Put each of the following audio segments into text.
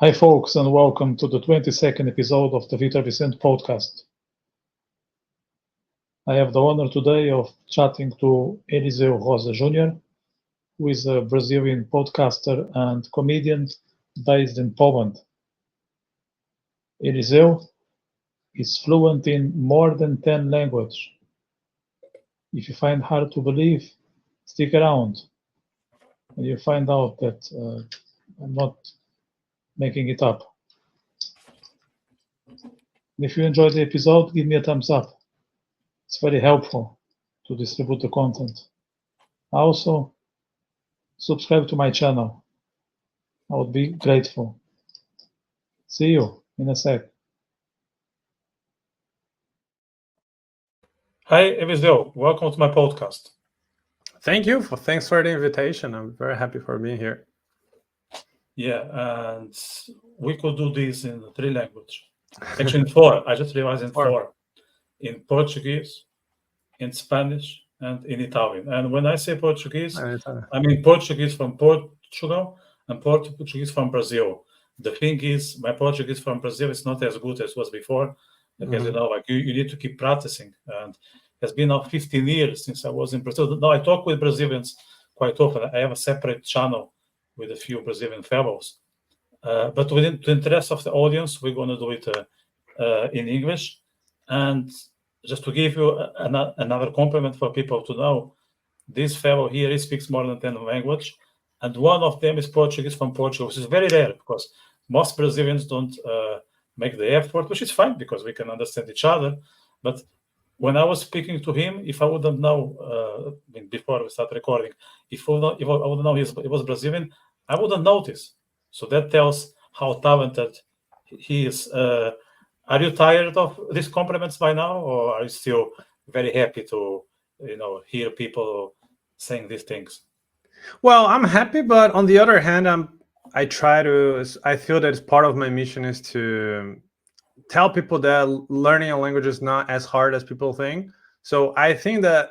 Hi, folks, and welcome to the 22nd episode of the Vitor Vicente podcast. I have the honor today of chatting to Eliseu Rosa Jr., who is a Brazilian podcaster and comedian based in Poland. Eliseu is fluent in more than 10 languages. If you find hard to believe, stick around, and you find out that I'm not making it up. And if you enjoyed the episode, give me a thumbs up. It's very helpful to distribute the content. Also, subscribe to my channel. I would be grateful. See you in a sec. Hi, Eliseu. Welcome to my podcast. Thanks for the invitation. I'm very happy for being here. Yeah, and we could do this in 3 languages. Actually, in 4. I just realized in 4. In Portuguese, in Spanish, and in Italian. And when I say Portuguese, I mean Portuguese from Portugal and Portuguese from Brazil. The thing is, my Portuguese from Brazil is not as good as it was before, because you need to keep practicing. And it's been now 15 years since I was in Brazil. Now I talk with Brazilians quite often. I have a separate channel with a few Brazilian fellows. But within the interest of the audience, we're going to do it in English. And just to give you another compliment for people to know, this fellow here, he speaks more than 10 languages, and one of them is Portuguese from Portugal, which is very rare because most Brazilians don't make the effort, which is fine because we can understand each other. But when I was speaking to him, if I wouldn't know, before we start recording, if I wouldn't know he was Brazilian, I wouldn't notice. So that tells how talented he is. Are you tired of these compliments by now, or are you still very happy to, hear people saying these things? Well, I'm happy, but on the other hand, I feel that it's part of my mission is to tell people that learning a language is not as hard as people think. So I think that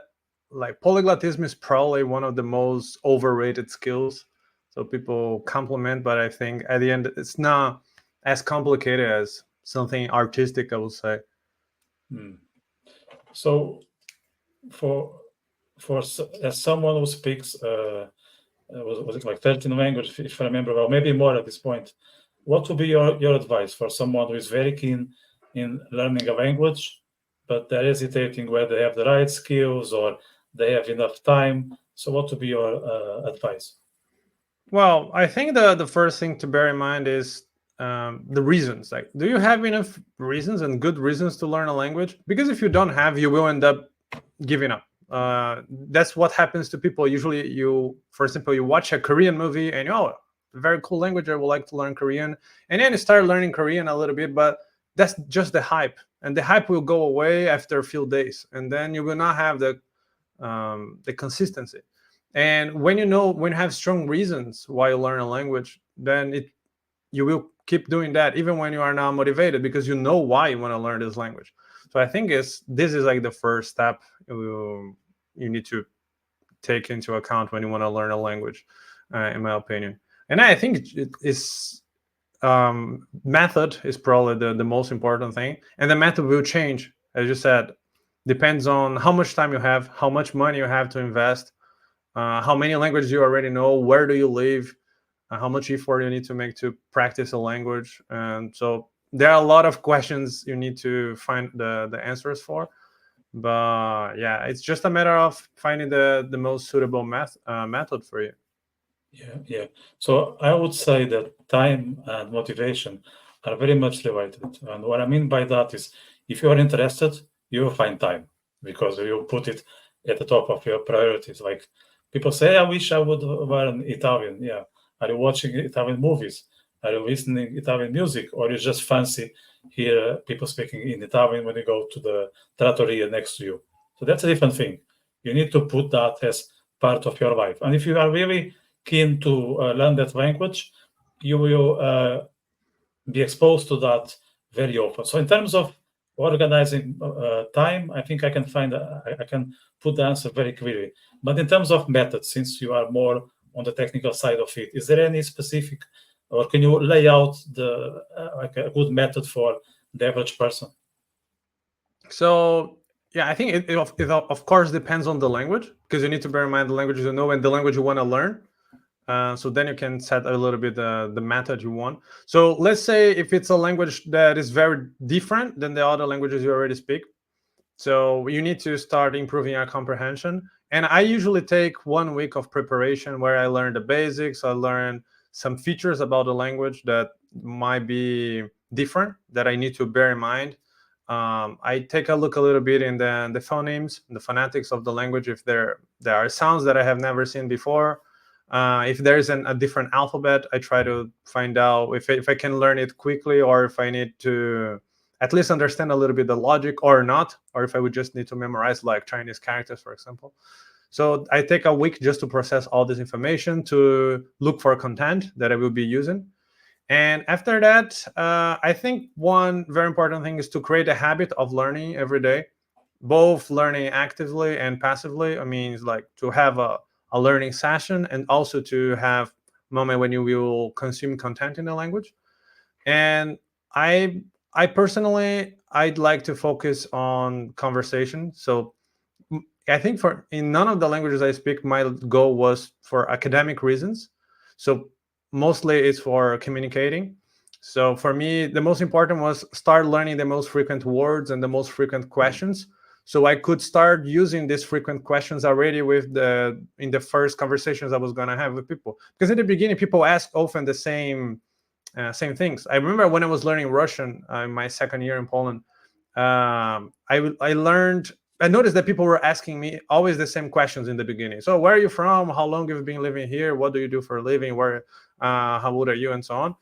polyglottism is probably one of the most overrated skills. So people compliment, but I think at the end it's not as complicated as something artistic, I would say. So, as someone who speaks, was it like 13 languages, if I remember well, maybe more at this point, what would be your advice for someone who is very keen in learning a language, but they're hesitating whether they have the right skills or they have enough time? So, what would be your advice? Well, I think the first thing to bear in mind is the reasons. Like, do you have enough reasons and good reasons to learn a language? Because if you don't have, you will end up giving up. That's what happens to people. Usually, for example, you watch a Korean movie and very cool language. I would like to learn Korean, and then you start learning Korean a little bit, but that's just the hype, and the hype will go away after a few days, and then you will not have the consistency. And when you have strong reasons why you learn a language, then you will keep doing that even when you are not motivated, because you know why you want to learn this language. So I think this is like the first step you need to take into account when you want to learn a language, in my opinion. And I think method is probably the most important thing, and the method will change, as you said, depends on how much time you have, how much money you have to invest, how many languages you already know, where do you live, how much effort you need to make to practice a language. And so there are a lot of questions you need to find the answers for. But yeah, it's just a matter of finding the most suitable method for you. Yeah. So I would say that time and motivation are very much related. And what I mean by that is, if you are interested, you will find time because you put it at the top of your priorities. Like people say, I wish I would learn Italian. Yeah. Are you watching Italian movies? Are you listening Italian music? Or you just fancy hear people speaking in Italian when you go to the trattoria next to you? So that's a different thing. You need to put that as part of your life. And if you are really keen to learn that language, you will be exposed to that very often. So in terms of organizing time, I think I can I can put the answer very clearly. But in terms of methods, since you are more on the technical side of it, is there any specific or can you lay out the like a good method for the average person? So yeah, I think it of course depends on the language, because you need to bear in mind the language you know and the language you want to learn. So then you can set a little bit the method you want. So let's say if it's a language that is very different than the other languages you already speak, so you need to start improving your comprehension. And I usually take 1 week of preparation where I learn the basics. I learn some features about the language that might be different that I need to bear in mind. I take a look a little bit in the phonemes, the phonetics of the language, if there are sounds that I have never seen before. If there's a different alphabet, I try to find out if I can learn it quickly, or if I need to at least understand a little bit the logic or not, or if I would just need to memorize like Chinese characters, for example. So I take a week just to process all this information, to look for content that I will be using. And after that, I think one very important thing is to create a habit of learning every day, both learning actively and passively. I mean, it's like to have a learning session, and also to have moment when you will consume content in the language. And I personally, I'd like to focus on conversation. So I think for in none of the languages I speak, my goal was for academic reasons. So mostly it's for communicating. So for me, the most important was start learning the most frequent words and the most frequent questions. So I could start using these frequent questions already in the first conversations I was gonna have with people. Because in the beginning, people ask often the same things. I remember when I was learning Russian in my second year in Poland. I noticed that people were asking me always the same questions in the beginning. So where are you from? How long have you been living here? What do you do for a living? How old are you? And so on.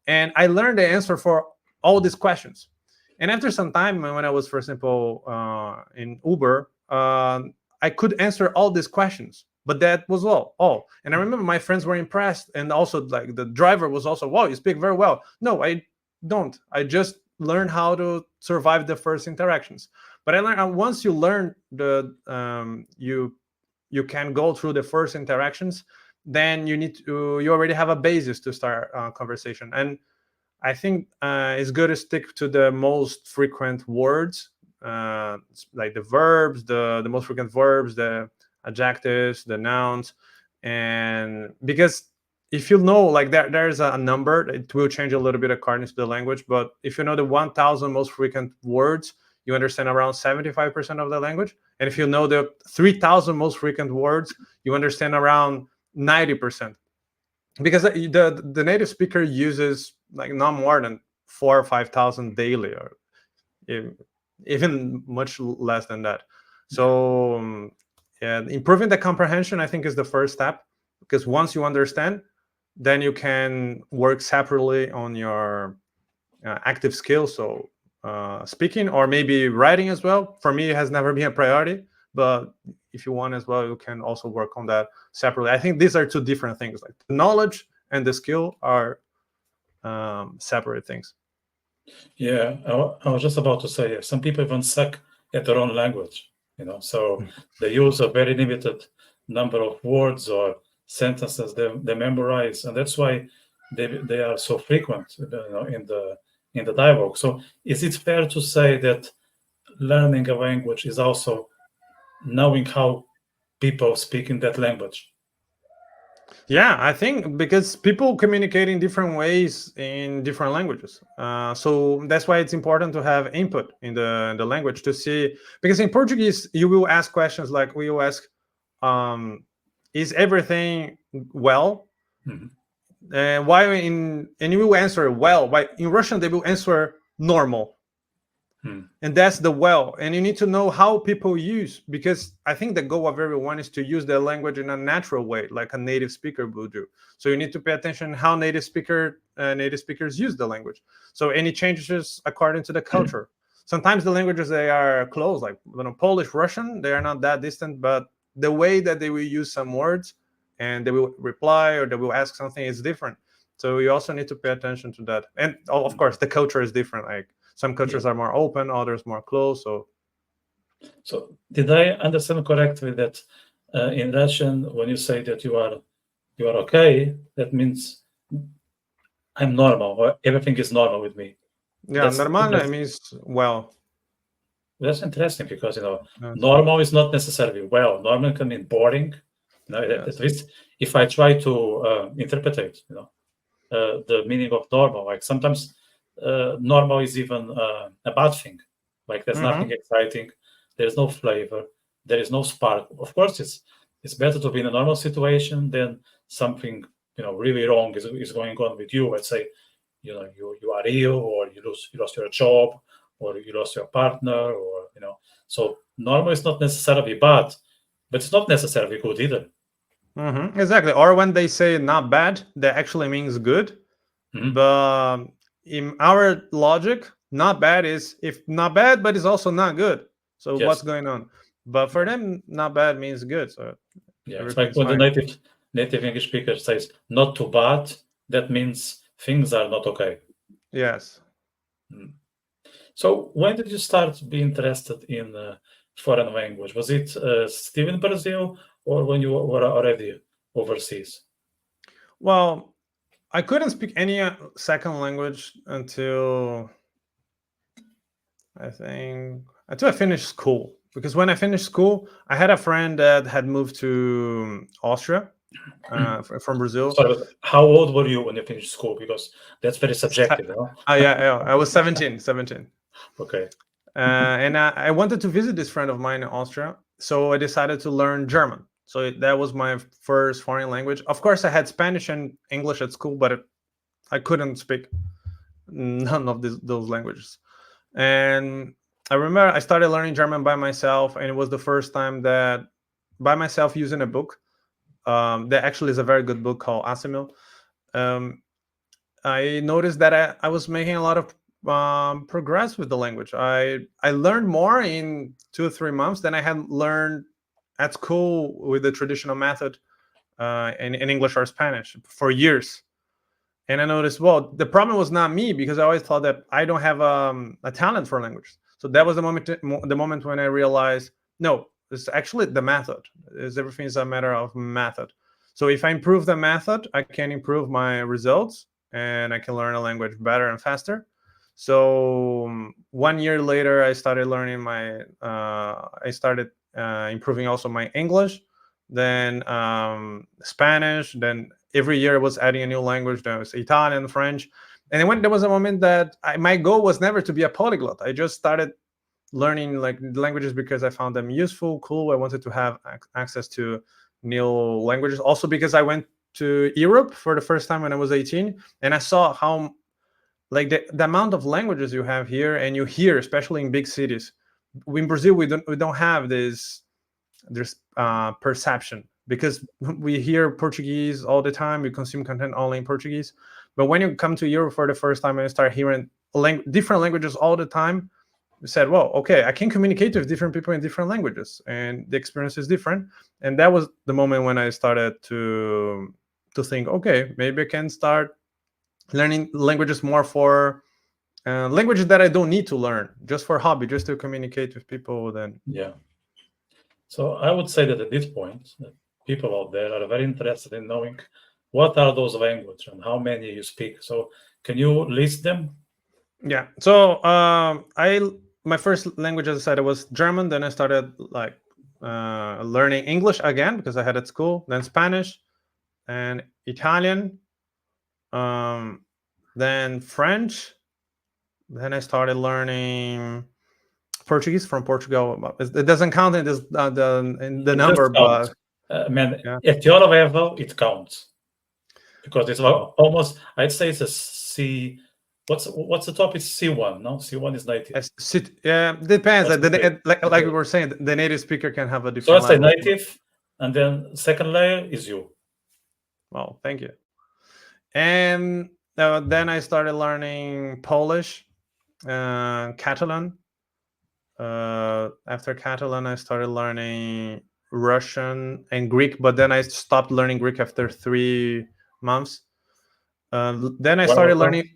And I learned the answer for all these questions. And after some time, when I was, for example, in Uber, I could answer all these questions. But that was all. And I remember my friends were impressed, and also like the driver was also, wow, you speak very well. No, I don't. I just learned how to survive the first interactions. But I learned once you learn you can go through the first interactions, then you already have a basis to start a conversation. And I think it's good to stick to the most frequent words, like the verbs, the most frequent verbs, the adjectives, the nouns. And because if you know, like there's a number, it will change a little bit according to the language. But if you know the 1,000 most frequent words, you understand around 75% of the language. And if you know the 3,000 most frequent words, you understand around 90%. Because the native speaker uses like not more than 4,000 or 5,000 daily, or even much less than that. So yeah, improving the comprehension, I think, is the first step, because once you understand, then you can work separately on your active skills. So speaking, or maybe writing as well. For me, it has never been a priority, but if you want as well, you can also work on that separately. I think these are two different things. Like the knowledge and the skill are separate things. Yeah, I was just about to say, some people even suck at their own language, so they use a very limited number of words or sentences they memorize, and that's why they are so frequent, in the dialogue. So is it fair to say that learning a language is also knowing how people speak in that language? Yeah, I think because people communicate in different ways in different languages. So that's why it's important to have input in the language to see. Because in Portuguese, you will ask questions like, we will ask, is everything well? Mhm. And you will answer well. Why in Russian they will answer normal. And that's the well. And you need to know how people use, because I think the goal of everyone is to use their language in a natural way, like a native speaker will do. So you need to pay attention how native speakers use the language. So any changes according to the culture. Sometimes the languages, they are close, like Polish, Russian, they are not that distant, but the way that they will use some words and they will reply or they will ask something is different. So you also need to pay attention to that. And of course, the culture is different. Like some cultures are more open, others more closed. So did I understand correctly that in Russian, when you say that you are okay, that means I'm normal, or everything is normal with me. Yeah, normal means well. That's interesting because normal is not necessarily well. Normal can mean boring. At least if I try to interpret it, the meaning of normal. Like sometimes normal is even a bad thing. Like there's nothing exciting, there's no flavor, there is no spark. Of course, it's better to be in a normal situation than something really wrong is going on with you. Let's say you are ill, or you lost your job, or you lost your partner, or So normal is not necessarily bad, but it's not necessarily good either. Exactly. Or when they say not bad, that actually means good. But in our logic, not bad is if not bad, but it's also not good. So Yes. what's going on? But for them, not bad means good. So it's like when the native English speaker says not too bad, that means things are not okay. Yes. So when did you start to be interested in foreign language? Was it still in Brazil, or when you were already overseas? Well, I couldn't speak any second language until I finished school. Because when I finished school, I had a friend that had moved to Austria from Brazil. So how old were you when you finished school? Because that's very subjective. Yeah, I was 17. Okay. And I wanted to visit this friend of mine in Austria, so I decided to learn German. So that was my first foreign language. Of course, I had Spanish and English at school, but I couldn't speak none of those languages. And I remember I started learning German by myself, and it was the first time that by myself using a book. That actually is a very good book called Asimil. I noticed that I was making a lot of progress with the language. I learned more in 2 or 3 months than I had learned at school with the traditional method in English or Spanish for years. And I noticed, well, the problem was not me, because I always thought that I don't have a talent for language. So that was the moment when I realized, no, it's actually the method. Everything is a matter of method. So if I improve the method, I can improve my results, and I can learn a language better and faster. So 1 year later, I started learning improving also my English, then Spanish, then every year I was adding a new language. There was Italian, French. And then when there was a moment that my goal was never to be a polyglot. I just started learning like languages because I found them useful, cool. I wanted to have access to new languages. Also because I went to Europe for the first time when I was 18, and I saw how like the amount of languages you have here, and you hear, especially in big cities. In Brazil, we don't have this perception, because we hear Portuguese all the time. We consume content only in Portuguese. But when you come to Europe for the first time and you start hearing different languages all the time, you said, well, okay, I can communicate with different people in different languages, and the experience is different. And that was the moment when I started to think, okay, maybe I can start learning languages more for languages that I don't need to learn, just for hobby, just to communicate with people. Then So I would say that at this point, people out there are very interested in knowing what are those languages and how many you speak. So can you list them? Yeah. So my first language, as I said, it was German. Then I started like learning English again because I had at school. Then Spanish, and Italian. Then French. Then I started learning Portuguese from Portugal. It doesn't count in this in the number, but at your level it counts, because it's almost, I'd say it's a C. What's the top? It's C1. No, C1 is native. Yeah, depends. Like we were saying, the native speaker can have a different. So let's say native, and then second layer is you. Well, thank you. And then I started learning Polish, Catalan. After Catalan, I started learning Russian and Greek, but then I stopped learning Greek after 3 months. Then I started learning.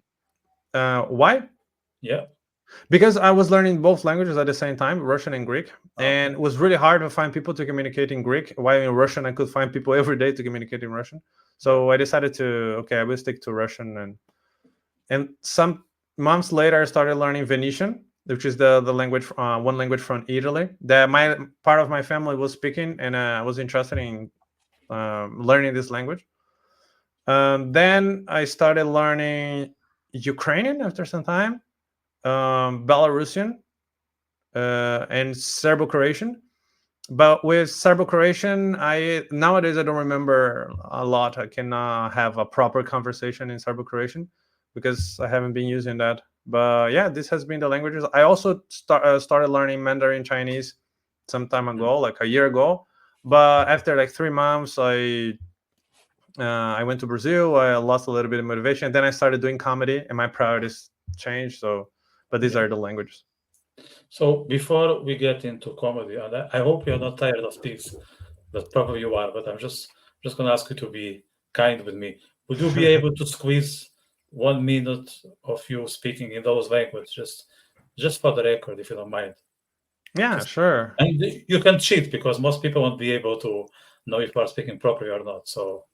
Why? Yeah. Because I was learning both languages at the same time, Russian and Greek, and it was really hard to find people to communicate in Greek. While in Russian, I could find people every day to communicate in Russian. So I decided I will stick to Russian, and some months later I started learning Venetian, which is the language, one language from Italy that my part of my family was speaking, and I was interested in learning this language. Then I started learning Ukrainian after some time, Belarusian, and Serbo-Croatian. But with Serbo-Croatian, nowadays I don't remember a lot. I cannot have a proper conversation in Serbo-Croatian because I haven't been using that. But yeah, this has been the languages. I also started learning Mandarin Chinese some time ago, like a year ago. But after like 3 months, I went to Brazil. I lost a little bit of motivation. Then I started doing comedy, and my priorities changed. So, but these are the languages. So before we get into comedy, and I hope you're not tired of this, but probably you are. But I'm just going to ask you to be kind with me. Would you be able to squeeze 1 minute of you speaking in those languages, just for the record, if you don't mind? Yeah, sure. And you can cheat because most people won't be able to know if you are speaking properly or not. So,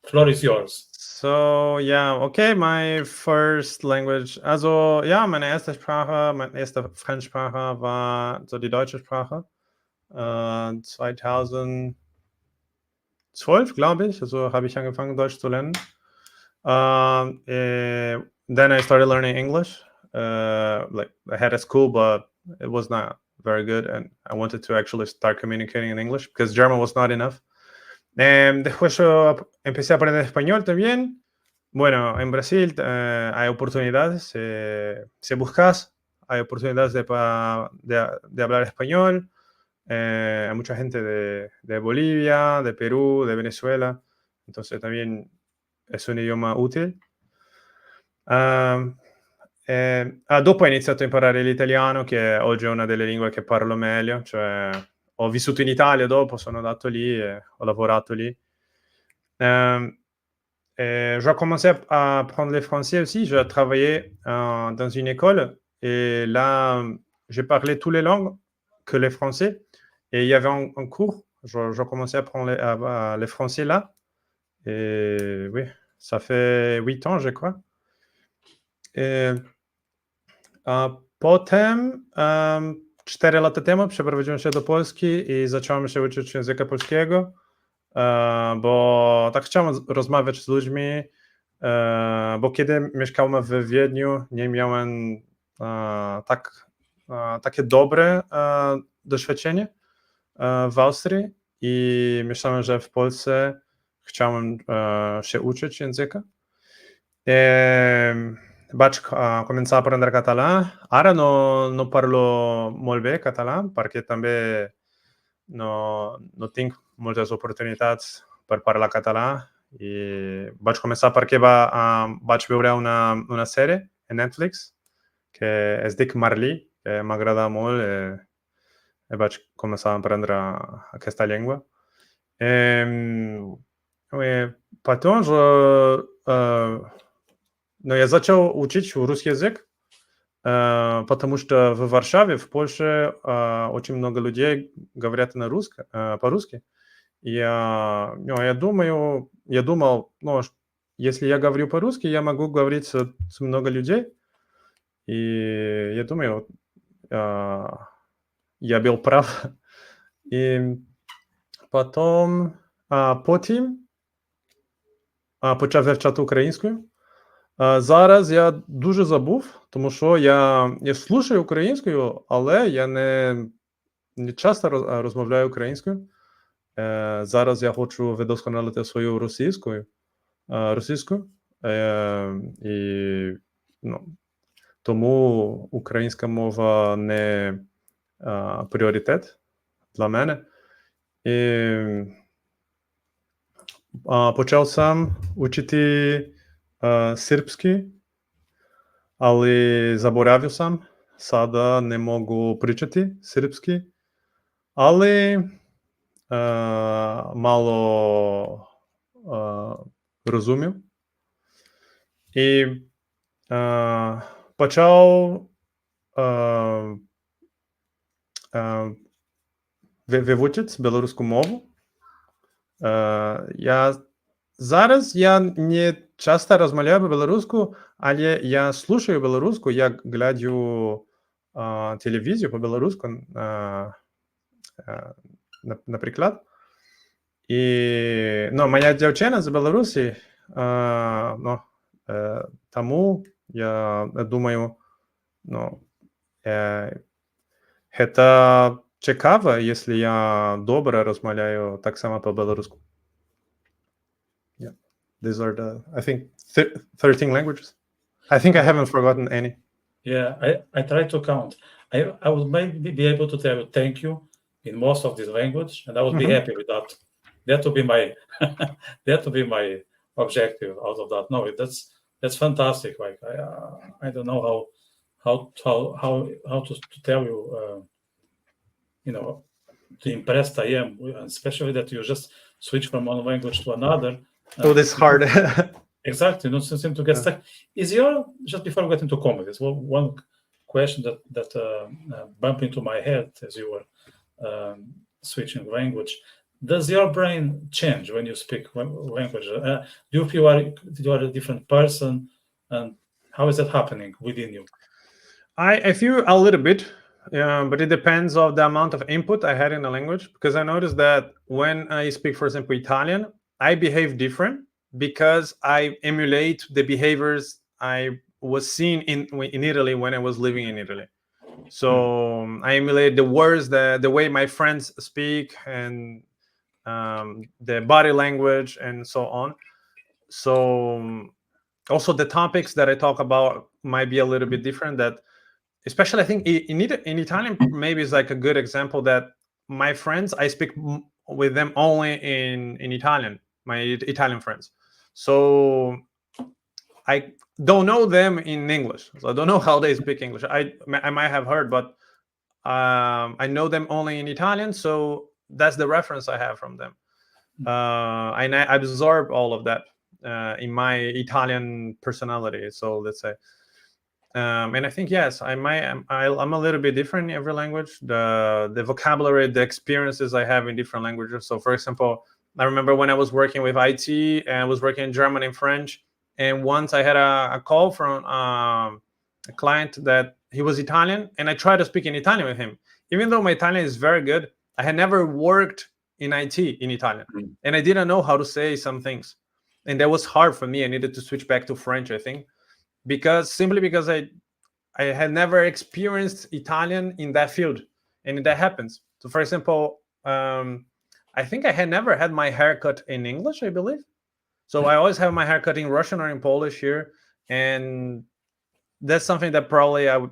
floor is yours. So, ja, okay, my first language. Also, ja, meine erste Sprache, meine erste Fremdsprache war so die deutsche Sprache. 2012, glaube ich, also habe ich angefangen, Deutsch zu lernen. Then I started learning English. Like I had a school, but it was not very good, and I wanted to actually start communicating in English because German was not enough. Después yo empecé a aprender español también. Bueno, en Brasil hay oportunidades, si buscas, hay oportunidades de hablar español. Hay mucha gente de Bolivia, de Perù, de Venezuela, entonces también es un idioma utile. Dopo ho iniziato a imparare l'italiano, che oggi è una delle lingue che parlo meglio, cioè ho vissuto in Italia dopo, sono andato lì e ho lavorato lì. J'ai commencé à apprendre le français aussi. Je travaillais dans une école et là, j'ai parlé toutes les langues que le français. Et il y avait un cours, je commençais à apprendre le français là. Et oui, ça fait 8 ans, je crois. Potem 4 lata temu przeprowadziłem się do Polski i zacząłem się uczyć języka polskiego, bo tak chciałem rozmawiać z ludźmi, bo kiedy mieszkałem w Wiedniu, nie miałem takie dobre doświadczenie w Austrii i myślałem, że w Polsce chciałem się uczyć języka. Vaig començar a aprendre català. Ara no parlo molt bé català perquè també no tinc moltes oportunitats per parlar català i vaig començar perquè vaig veure una sèrie a Netflix que es diu Marlí, que m'agrada molt i vaig començar a aprendre aquesta llengua. Потом я начал учить русский язык, потому что в Варшаве, в Польше очень много людей говорят по-русски. И я думал, если я говорю по-русски, я могу говорить с много людей. И я думаю, я был прав. І потім почав вивчати українською. Зараз я дуже забув, тому що я слухаю українською, але я не часто розмовляю українською. Зараз я хочу вдосконалити свою російську. І тому українська мова не пріоритет для мене. І почав сам учити сербський, але заборавив сам. Sada не можу pričati сербський, але мало розумів. І почав вивчити білоруську мову. Я Зараз я не часто розмовляю по-беларуску, але я слушаю беларуску, я глядзю тэлевізію по-беларуску, напрыклад. Но моя дзяўчына з Беларусі, таму я думаю, гэта цікава, если я добра размаўляю таксама по-беларуску. These are I think 13 languages. I think I haven't forgotten any. Yeah, I try to count. I would maybe be able to tell you thank you in most of this language, and I would be happy with that. That would be my that would be my objective out of that. No, that's fantastic. Like I don't know how to tell you, the impressed I am, especially that you just switch from one language to another. Oh, that's hard. Exactly, don't seem to get stuck. Just before we get into comedy, there's one question that bumped into my head as you were switching language. Does your brain change when you speak language? Do you feel you are a different person, and how is that happening within you? I feel a little bit, but it depends of the amount of input I had in the language, because I noticed that when I speak, for example, Italian, I behave different because I emulate the behaviors I was seeing in Italy when I was living in Italy. So I emulate the words, the way my friends speak, and the body language, and so on. So also the topics that I talk about might be a little bit different. That, especially, I think in Italian, maybe is like a good example that my friends, I speak with them only in Italian, my Italian friends. So I don't know them in English. So I don't know how they speak English. I might have heard, but I know them only in Italian. So that's the reference I have from them. And I absorb all of that in my Italian personality. So let's say. And I think, yes, I'm a little bit different in every language. The vocabulary, the experiences I have in different languages. So, for example, I remember when I was working with IT and I was working in German and French. And once I had a call from a client that he was Italian, and I tried to speak in Italian with him. Even though my Italian is very good, I had never worked in IT in Italian. And I didn't know how to say some things. And that was hard for me. I needed to switch back to French, I think. Because I had never experienced Italian in that field, and that happens. So, for example, I think I had never had my hair cut in English, I believe. So I always have my hair cut in Russian or in Polish here, and that's something that probably I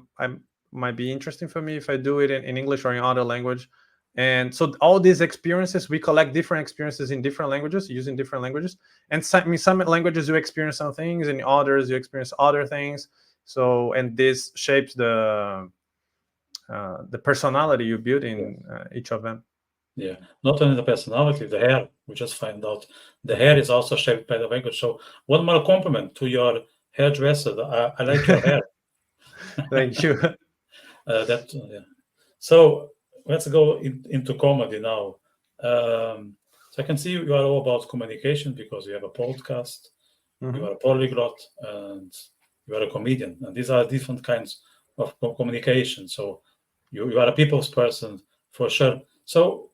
might be interesting for me if I do it in English or in other language. And so all these experiences, we collect different experiences in different languages, using different languages. And some languages you experience some things, and in others you experience other things. So, and this shapes the personality you build in each of them. Yeah, not only the personality, the hair. We just find out the hair is also shaped by the language. So, one more compliment to your hairdresser. I like your hair. Thank you. So let's go into comedy now. So I can see you are all about communication because you have a podcast, you are a polyglot, and you are a comedian. And these are different kinds of communication. So you are a people's person for sure. So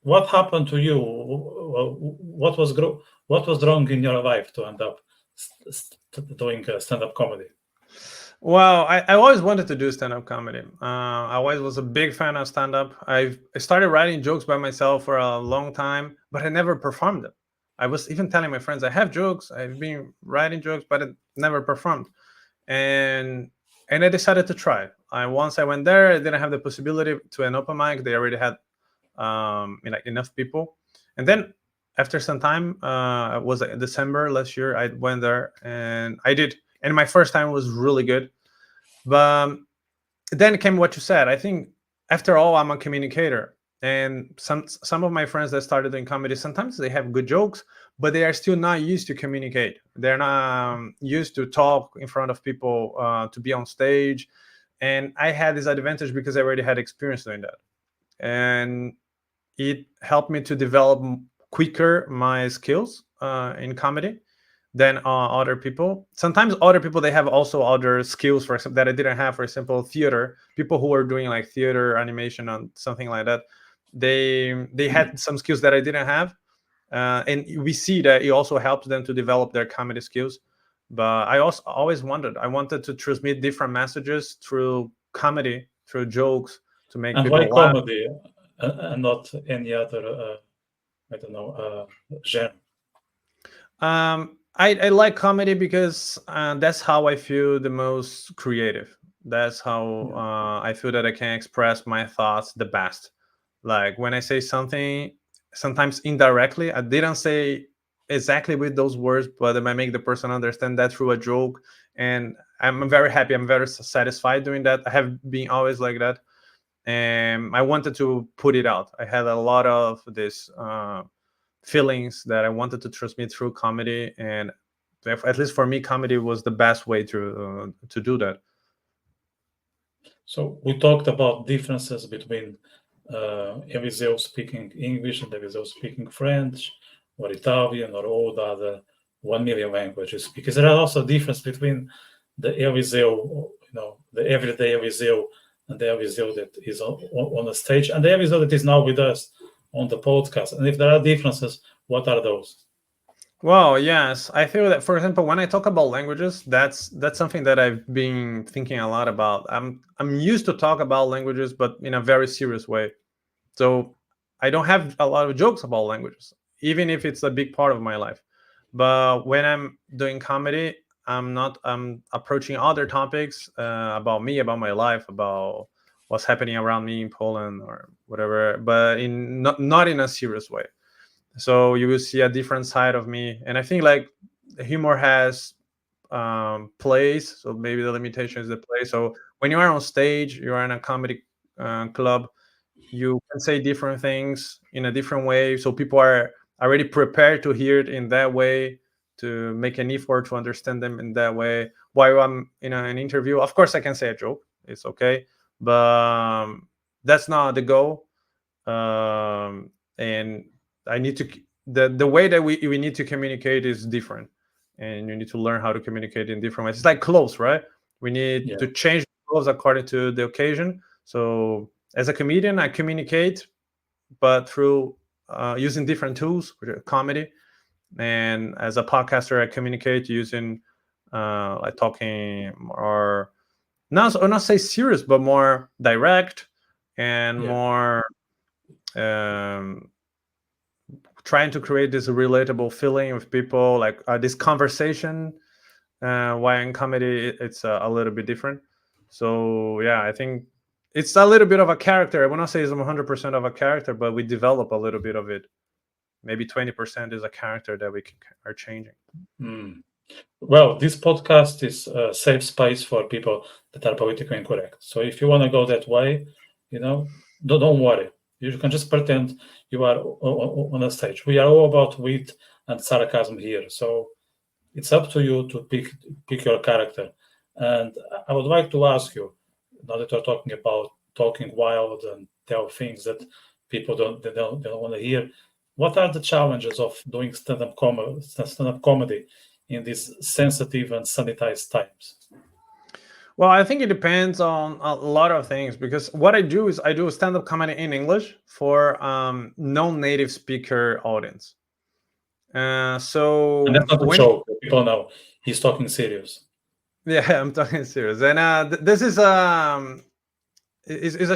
what happened to you? What was wrong in your life to end up doing stand-up comedy? Well, I always wanted to do stand-up comedy. I always was a big fan of stand-up. I started writing jokes by myself for a long time, but I never performed them. I was even telling my friends, I have jokes, I've been writing jokes, but I never performed. And I decided to try. Once I went there, I didn't have the possibility to an open mic. They already had enough people. And then after some time, it was like December last year, I went there and I did. And my first time was really good. But then came what you said. I think after all, I'm a communicator. And some of my friends that started doing comedy, sometimes they have good jokes, but they are still not used to communicate. They're not used to talk in front of people, to be on stage. And I had this advantage because I already had experience doing that. And it helped me to develop quicker my skills in comedy than other people. Sometimes other people, they have also other skills, for example, that I didn't have. For example, theater people who were doing like theater animation and something like that, they had some skills that I didn't have, and we see that it also helps them to develop their comedy skills. But I also always I wanted to transmit different messages through comedy, through jokes, to make And people why laugh. comedy and not any other, I don't know, genre? I like comedy because that's how I feel the most creative. That's how I feel that I can express my thoughts the best. Like when I say something, sometimes indirectly, I didn't say exactly with those words, but I make the person understand that through a joke. And I'm very happy. I'm very satisfied doing that. I have been always like that. And I wanted to put it out. I had a lot of this feelings that I wanted to transmit through comedy, and at least for me, comedy was the best way to do that. So we talked about differences between Eliseu speaking English and Eliseu speaking French or Italian or all the other 1 million languages, because there are also difference between the Eliseu, the everyday Eliseu, and the Eliseu that is on the stage, and the Eliseu that is now with us on the podcast. And if there are differences, what are those? Well, yes, I feel that, for example, when I talk about languages, that's something that I've been thinking a lot about. I'm used to talk about languages, but in a very serious way. So I don't have a lot of jokes about languages, even if it's a big part of my life. But when I'm doing comedy, I'm approaching other topics about me, about my life, about what's happening around me in Poland or whatever, but in not in a serious way. So you will see a different side of me. And I think like humor has plays. So maybe the limitation is the play. So when you are on stage, you are in a comedy club, you can say different things in a different way. So people are already prepared to hear it in that way, to make an effort to understand them in that way. While I'm in an interview, of course, I can say a joke. It's okay. But that's not the goal. And I need to the way that we need to communicate is different, and you need to learn how to communicate in different ways. It's like clothes, right? We need to change clothes according to the occasion. So as a comedian, I communicate, but through using different tools, which are comedy. And as a podcaster, I communicate using like talking, or not say serious, but more direct and more trying to create this relatable feeling with people, like this conversation. Why in comedy it's a little bit different. So yeah, I think it's a little bit of a character. I will not say it's 100% of a character, but we develop a little bit of it. Maybe 20% is a character that we are changing. Well, this podcast is a safe space for people that are politically incorrect. So if you want to go that way, don't worry. You can just pretend you are on a stage. We are all about wit and sarcasm here. So it's up to you to pick your character. And I would like to ask you, now that you're talking about talking wild and tell things that people don't want to hear, what are the challenges of doing stand-up comedy in these sensitive and sanitized times? Well, I think it depends on a lot of things, because what I do is I do stand-up comedy in English for non-native speaker audience. So And that's not a joke. People know he's talking serious. Yeah, I'm talking serious, and this is a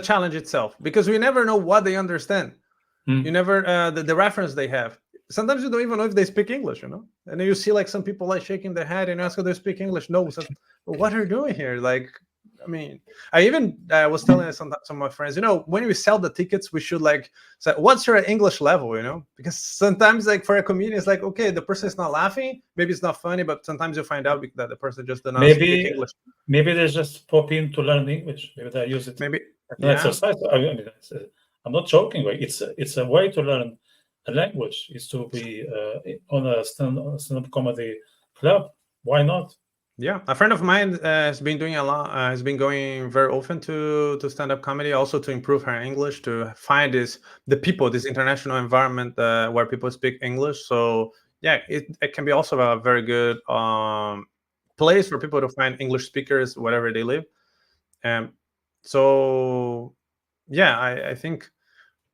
challenge itself, because we never know what they understand. You never the reference they have. Sometimes you don't even know if they speak English, and then you see like some people like shaking their head and ask if they speak English. No, so, what are you doing here? Like, I mean, I was telling some of my friends, when we sell the tickets, we should like say, what's your English level, because sometimes like for a comedian, it's like, okay, the person is not laughing, maybe it's not funny, but sometimes you find out that the person just does not speak English. Maybe they just pop in to learn English. Maybe they use it maybe as an exercise. I'm not joking. It's a way to learn a language, is to be on a stand-up comedy club. Why not? Yeah, a friend of mine has been doing a lot. Has been going very often to stand-up comedy, also to improve her English, to find this international environment where people speak English. So yeah, it can be also a very good place for people to find English speakers wherever they live. Um, so yeah, I think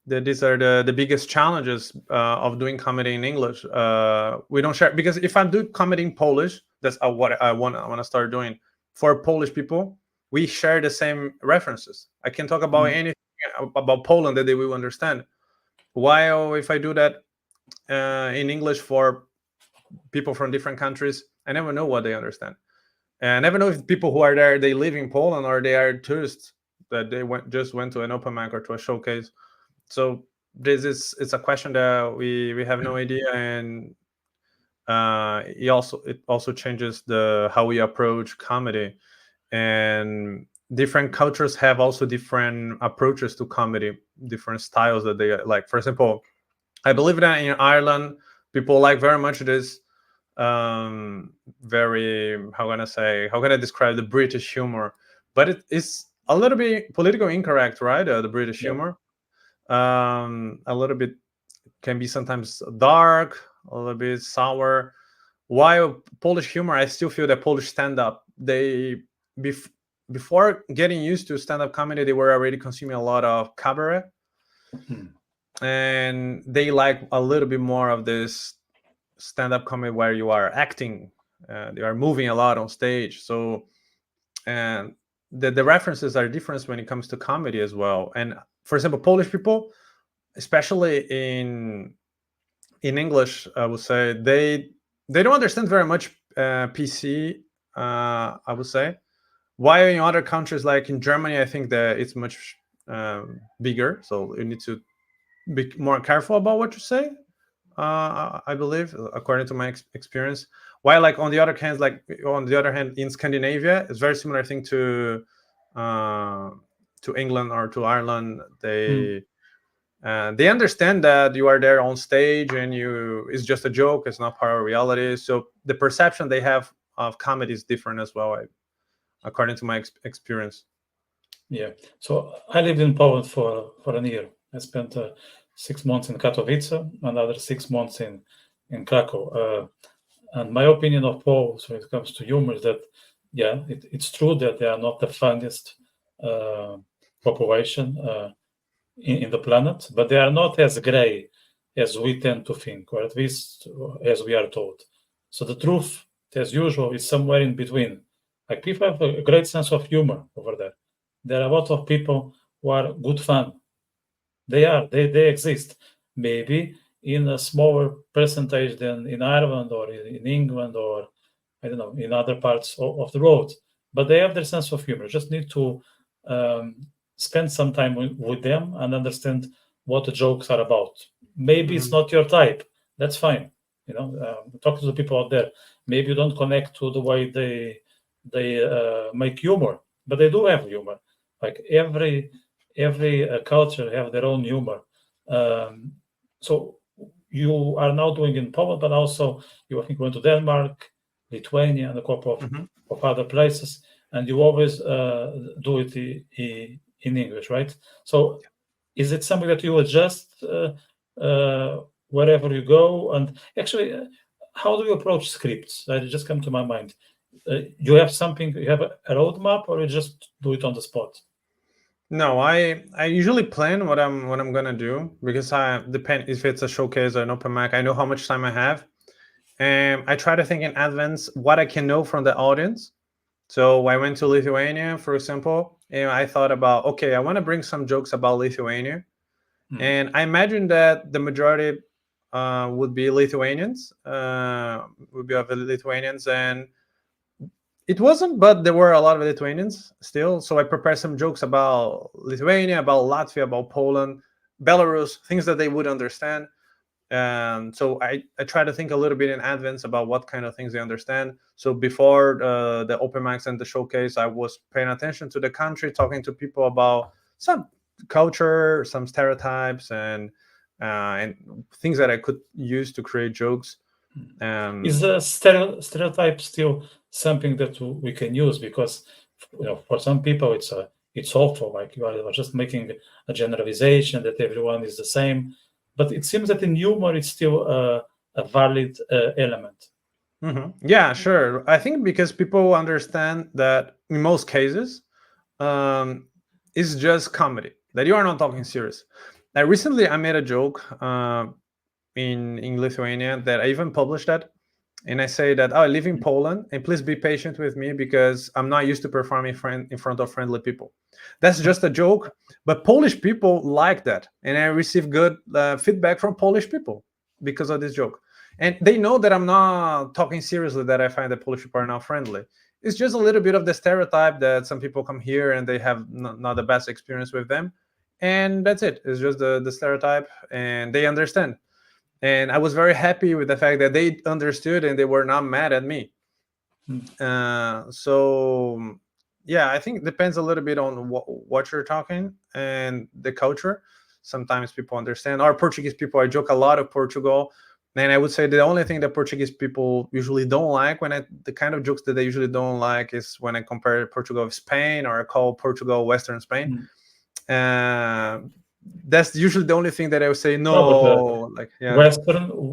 that these are the biggest challenges of doing comedy in English. We don't share, because if I do comedy in Polish, that's what I want to start doing for Polish people. We share the same references. I can talk about anything about Poland that they will understand. While if I do that in English for people from different countries, I never know what they understand. And I never know if people who are there, they live in Poland or they are tourists that they just went to an open mic or to a showcase. So it's a question that we have no idea, and it also changes the how we approach comedy, and different cultures have also different approaches to comedy, different styles that they like. For example, I believe that in Ireland people like very much this very, how can I describe the British humor, but it is a little bit politically incorrect, right? The British Yeah. humor, a little bit, can be sometimes dark, a little bit sour. While Polish humor, I still feel that Polish stand-up, they bef- before getting used to stand-up comedy, they were already consuming a lot of cabaret, and they like a little bit more of this stand-up comedy where you are acting, you are moving a lot on stage. So, and the references are different when it comes to comedy as well. And for example, Polish people, especially in English, I would say they don't understand very much PC. I would say. While in other countries, like in Germany, I think that it's much bigger. So you need to be more careful about what you say. I believe, according to my experience. While like on the other hand, in Scandinavia, it's very similar, I think, uh, to England or to Ireland. They understand that you are there on stage and you it's just a joke, it's not part of reality. So the perception they have of comedy is different as well, according to my experience. Yeah. So I lived in Poland for a year. I spent 6 months in Katowice, another 6 months in Krakow. And my opinion of Poles when it comes to humor is that, yeah, it's true that they are not the funniest population in the planet, but they are not as gray as we tend to think, or at least as we are told. So the truth, as usual, is somewhere in between. Like, people have a great sense of humor over there. There are a lot of people who are good fun. They exist. Maybe in a smaller percentage than in Ireland or in England, or I don't know, in other parts of the world. But they have their sense of humor. Just need to um, spend some time with them and understand what the jokes are about. Maybe it's not your type. That's fine. Talk to the people out there. Maybe you don't connect to the way they make humor, but they do have humor. Like, every culture have their own humor. So you are now doing in Poland, but also you, I think, went to Denmark, Lithuania, and a couple of other places, and you always do it in English, right? So is it something that you adjust wherever you go? And actually, how do you approach scripts? That just come to my mind. You have a roadmap, or you just do it on the spot? No, I usually plan what I'm gonna do, because I depend if it's a showcase or an open mic. I know how much time I have, and I try to think in advance what I can know from the audience. So I went to Lithuania, for example, and I thought about, okay, I want to bring some jokes about Lithuania, and I imagine that the majority would be Lithuanians, would be of the Lithuanians, and it wasn't, but there were a lot of Lithuanians still. So I prepared some jokes about Lithuania, about Latvia, about Poland, Belarus, things that they would understand. So I try to think a little bit in advance about what kind of things they understand. So before the open mics and the showcase, I was paying attention to the country, talking to people about some culture, some stereotypes, and things that I could use to create jokes. Is a stereotype still something that we can use? Because for some people it's awful, like you are just making a generalization that everyone is the same. But it seems that in humor it's still a valid element. Yeah, sure. I think because people understand that in most cases, it's just comedy, that you are not talking serious. Now, recently I made a joke in Lithuania that I even published that. And I say that, I live in Poland, and please be patient with me because I'm not used to performing in front of friendly people. That's just a joke, but Polish people like that. And I receive good feedback from Polish people because of this joke. And they know that I'm not talking seriously, that I find that Polish people are not friendly. It's just a little bit of the stereotype that some people come here and they have not the best experience with them. And that's it. It's just the stereotype, and they understand. And I was very happy with the fact that they understood and they were not mad at me. So yeah, I think it depends a little bit on what you're talking and the culture. Sometimes people understand. Our Portuguese people, I joke a lot of Portugal, and I would say the only thing that Portuguese people usually don't like, the kind of jokes that they usually don't like, is when I compare Portugal with Spain, or I call Portugal Western Spain. That's usually the only thing that I would say no.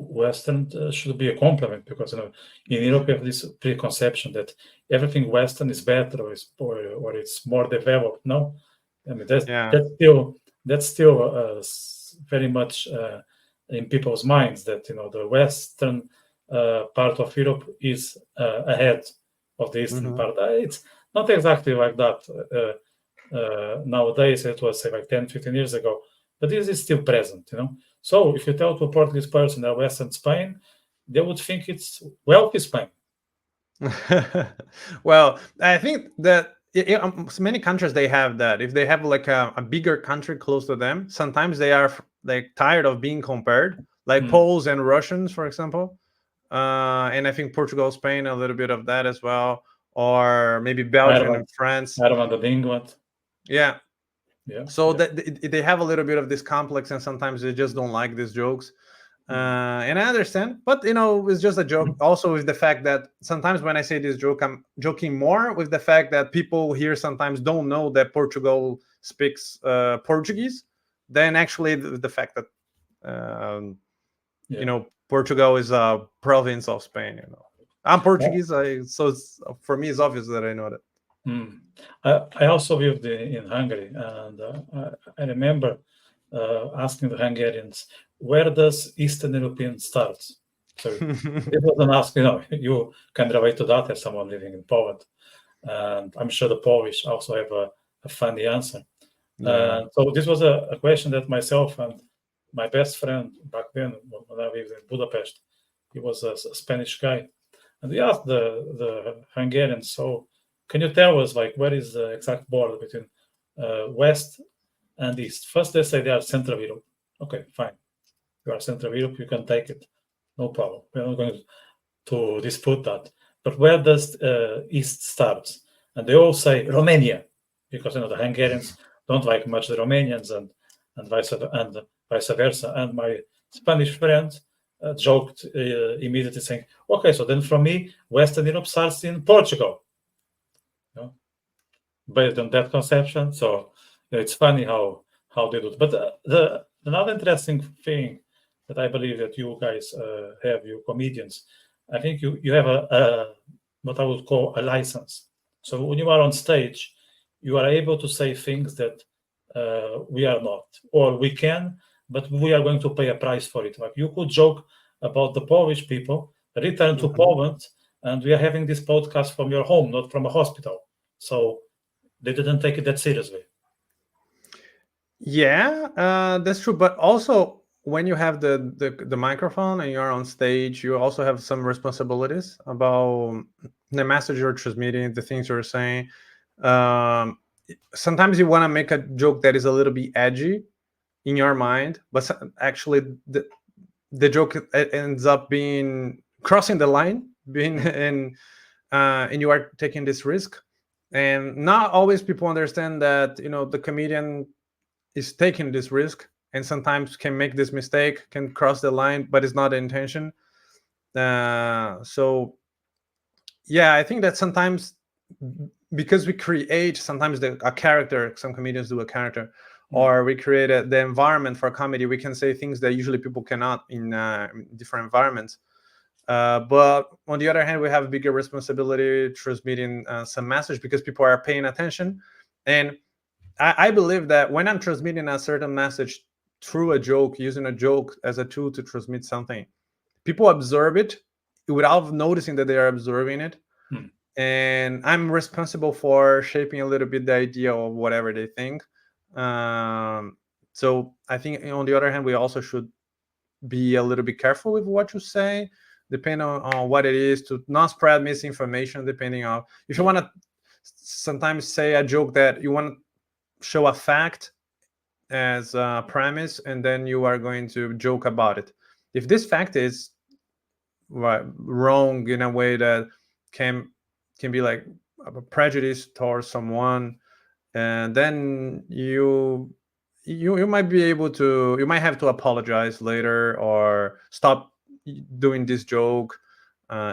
Western should be a compliment, because in Europe we have this preconception that everything Western is better, or it's more developed. No, I mean that's still very much in people's minds, that the Western part of Europe is ahead of the Eastern part. It's not exactly like that. Nowadays, it was say like 10-15 years ago, but this is still present. So if you tell to a Portuguese person that Western Spain, they would think it's wealthy Spain. Well, I think that many countries, they have that. If they have like a bigger country close to them, sometimes they are like tired of being compared, like Poles and Russians, for example. And I think Portugal, Spain, a little bit of that as well, or maybe Belgium and France. Ireland and England. Yeah. So that they have a little bit of this complex, and sometimes they just don't like these jokes. And I understand, but it's just a joke. Also, with the fact that sometimes when I say this joke, I'm joking more with the fact that people here sometimes don't know that Portugal speaks Portuguese, than actually the fact that Portugal is a province of Spain. I'm Portuguese, so for me it's obvious that I know that. I also lived in Hungary, and I remember asking the Hungarians, where does Eastern European start? So it wasn't asking, you can relate to that as someone living in Poland. And I'm sure the Polish also have a funny answer. So this was a question that myself and my best friend back then, when I lived in Budapest, he was a Spanish guy. And we asked the Hungarians, so can you tell us, like, where is the exact border between West and East? First, they say they are Central Europe. Okay, fine. You are Central Europe, you can take it. No problem. We're not going to dispute that. But where does East start? And they all say Romania, because the Hungarians don't like much the Romanians, and vice versa. And my Spanish friend joked immediately, saying, okay, so then from me, Western Europe starts in Portugal. Based on that conception. So it's funny how they do it. But another interesting thing that I believe that you guys have, you comedians, I think you have a what I would call a license. So when you are on stage, you are able to say things that we are not, or we can, but we are going to pay a price for it. Like you could joke about the Polish people, return to Poland, and we are having this podcast from your home, not from a hospital. So they didn't take it that seriously. Yeah, that's true. But also, when you have the microphone and you're on stage, you also have some responsibilities about the message you're transmitting, the things you're saying. Sometimes you want to make a joke that is a little bit edgy in your mind, but actually the joke ends up being crossing the line, and you are taking this risk. And not always people understand that the comedian is taking this risk, and sometimes can make this mistake, can cross the line, but it's not the intention. So yeah, I think that sometimes because we create sometimes a character, some comedians do a character, or we create the environment for comedy, we can say things that usually people cannot in different environments. But on the other hand, we have bigger responsibility transmitting some message because people are paying attention. And I believe that when I'm transmitting a certain message through a joke, using a joke as a tool to transmit something, people observe it without noticing that they are observing it. And I'm responsible for shaping a little bit the idea of whatever they think. So I think on the other hand, we also should be a little bit careful with what you say, depending on what it is, to not spread misinformation. Depending on if you want to sometimes say a joke that you want to show a fact as a premise, and then you are going to joke about it. If this fact is wrong in a way that can be like a prejudice towards someone, and then you might be able to, you might have to apologize later or stop doing this joke.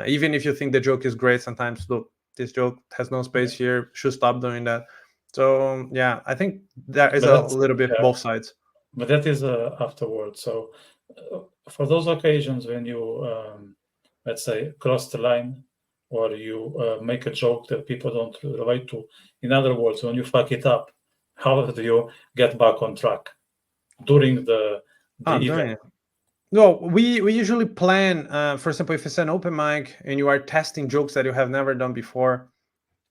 Even if you think the joke is great, sometimes look, this joke has no space here, should stop doing that. So yeah, I think that is a little bit both sides. But that is afterwards. So for those occasions when you let's say cross the line, or you make a joke that people don't relate to, in other words, when you fuck it up, how do you get back on track during the event? No, we usually plan, for example, if it's an open mic and you are testing jokes that you have never done before,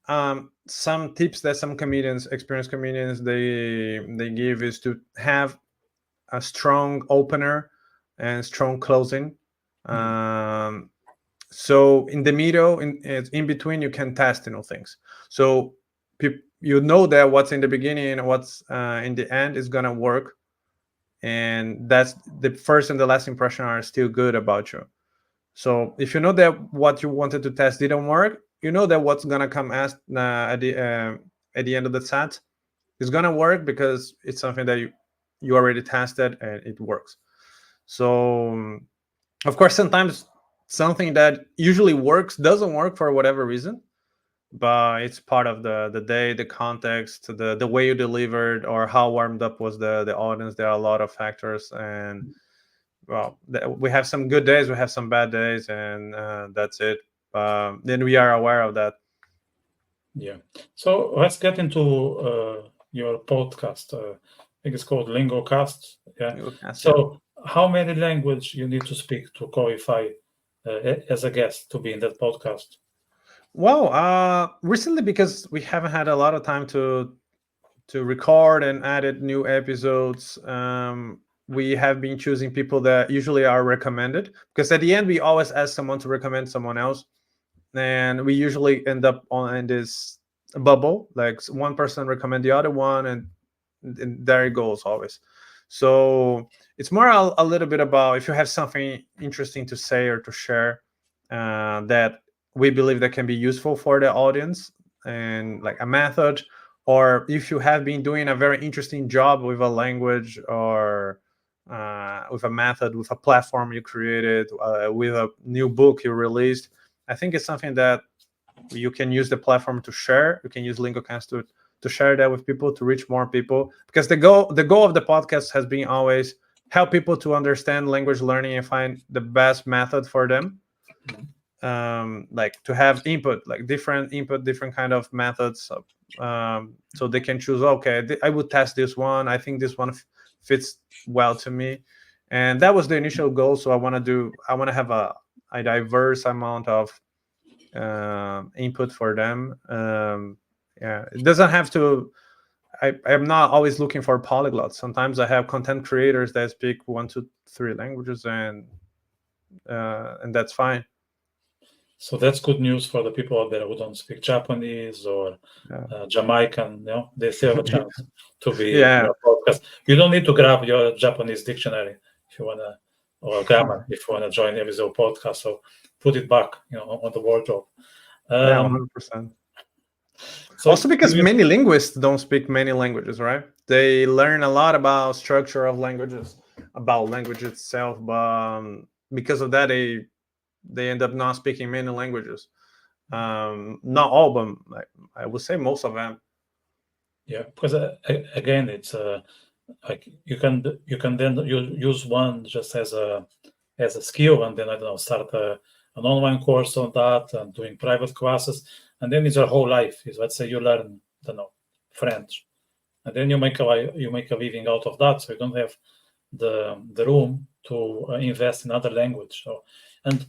some tips that some comedians, experienced comedians, they give is to have a strong opener and strong closing. So in the middle, in between, you can test things. So you know that what's in the beginning and what's in the end is gonna work, and that's the first and the last impression are still good about you. So if you know that what you wanted to test didn't work, you know that what's gonna come at the end of the set is gonna work because it's something that you already tested and it works. So of course, sometimes something that usually works doesn't work for whatever reason, but it's part of the day, the context, the way you delivered, or how warmed up was the audience. There are a lot of factors, and well, we have some good days, we have some bad days, and that's it. Then we are aware of that. Yeah. So let's get into your podcast. I think it's called LingoCast. Yeah. LingoCast, so how many language you need to speak to qualify as a guest to be in that podcast? Well, recently, because we haven't had a lot of time to record and added new episodes, we have been choosing people that usually are recommended, because at the end we always ask someone to recommend someone else, and we usually end up in this bubble, like one person recommend the other one, and there it goes always. So it's more a little bit about if you have something interesting to say or to share that we believe that can be useful for the audience, and like a method, or if you have been doing a very interesting job with a language, or with a method, with a platform you created, with a new book you released. I think it's something that you can use the platform to share. You can use LingoCast to share that with people, to reach more people, because the goal of the podcast has been always help people to understand language learning and find the best method for them. Like to have input, like different kind of methods, so they can choose, okay, I would test this one, I think this one fits well to me. And that was the initial goal. So I want to have a diverse amount of input for them. Yeah, it doesn't have to, I'm not always looking for polyglots. Sometimes I have content creators that speak 1 to 3 languages, and that's fine. So that's good news for the people out there who don't speak Japanese or Jamaican. They still have a chance to be in your podcast. You don't need to grab your Japanese dictionary if you wanna, or grammar if you wanna join Eliseu podcast. So put it back, on the wardrobe. 100%. So also, because many linguists don't speak many languages, right? They learn a lot about structure of languages, about language itself, but because of that, they end up not speaking many languages. Not all of them. I would say most of them. Yeah, because again, it's like you can then use one just as a skill, and then I don't know, start an online course on that and doing private classes, and then it's your whole life. Is, let's say you learn, I don't know, French, and then you make a living out of that, so you don't have the room to invest in other language. So, and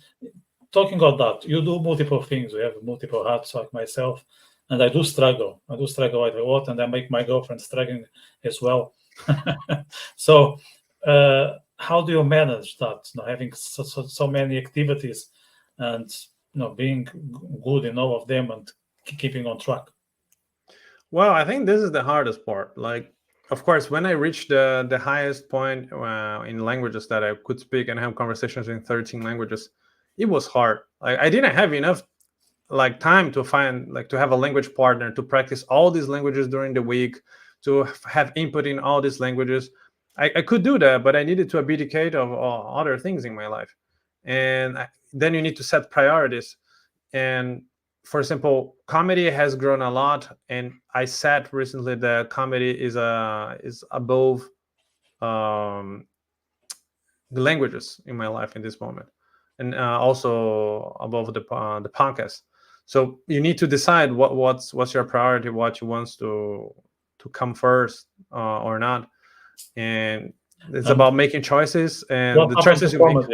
talking about that, you do multiple things. We have multiple hats, like myself, and I do struggle. I do struggle a lot, and I make my girlfriend struggling as well. So, how do you manage that? You know, having so many activities, and being good in all of them and keeping on track. Well, I think this is the hardest part. Like, of course, when I reached the highest point in languages that I could speak and have conversations in 13 languages, it was hard. Like, I didn't have enough like time to find to have a language partner to practice all these languages during the week, to have input in all these languages. I could do that, but I needed to abdicate of other things in my life, and then you need to set priorities. And for example, comedy has grown a lot, and I said recently that comedy is above the languages in my life in this moment, and also above the podcast. So you need to decide what's your priority, what you want to come first or not, and it's about making choices, and the choices you make.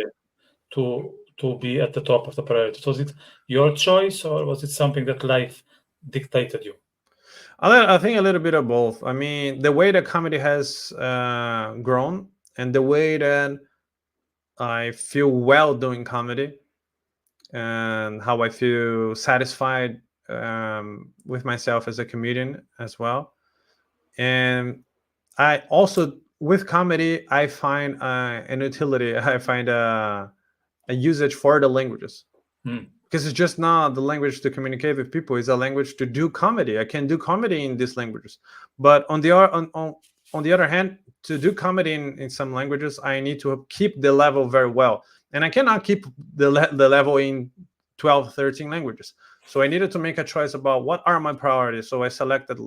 To be at the top of the priority. Was it your choice, or was it something that life dictated you? I think a little bit of both. I mean, the way that comedy has grown, and the way that I feel well doing comedy, and how I feel satisfied with myself as a comedian as well. And I also, with comedy, I find an utility. I find a usage for the languages, because it's just not the language to communicate with people. It's a language to do comedy. I can do comedy in these languages, but on the other hand, to do comedy in some languages, I need to keep the level very well, and I cannot keep the level in 12, 13 languages. So I needed to make a choice about what are my priorities. So I selected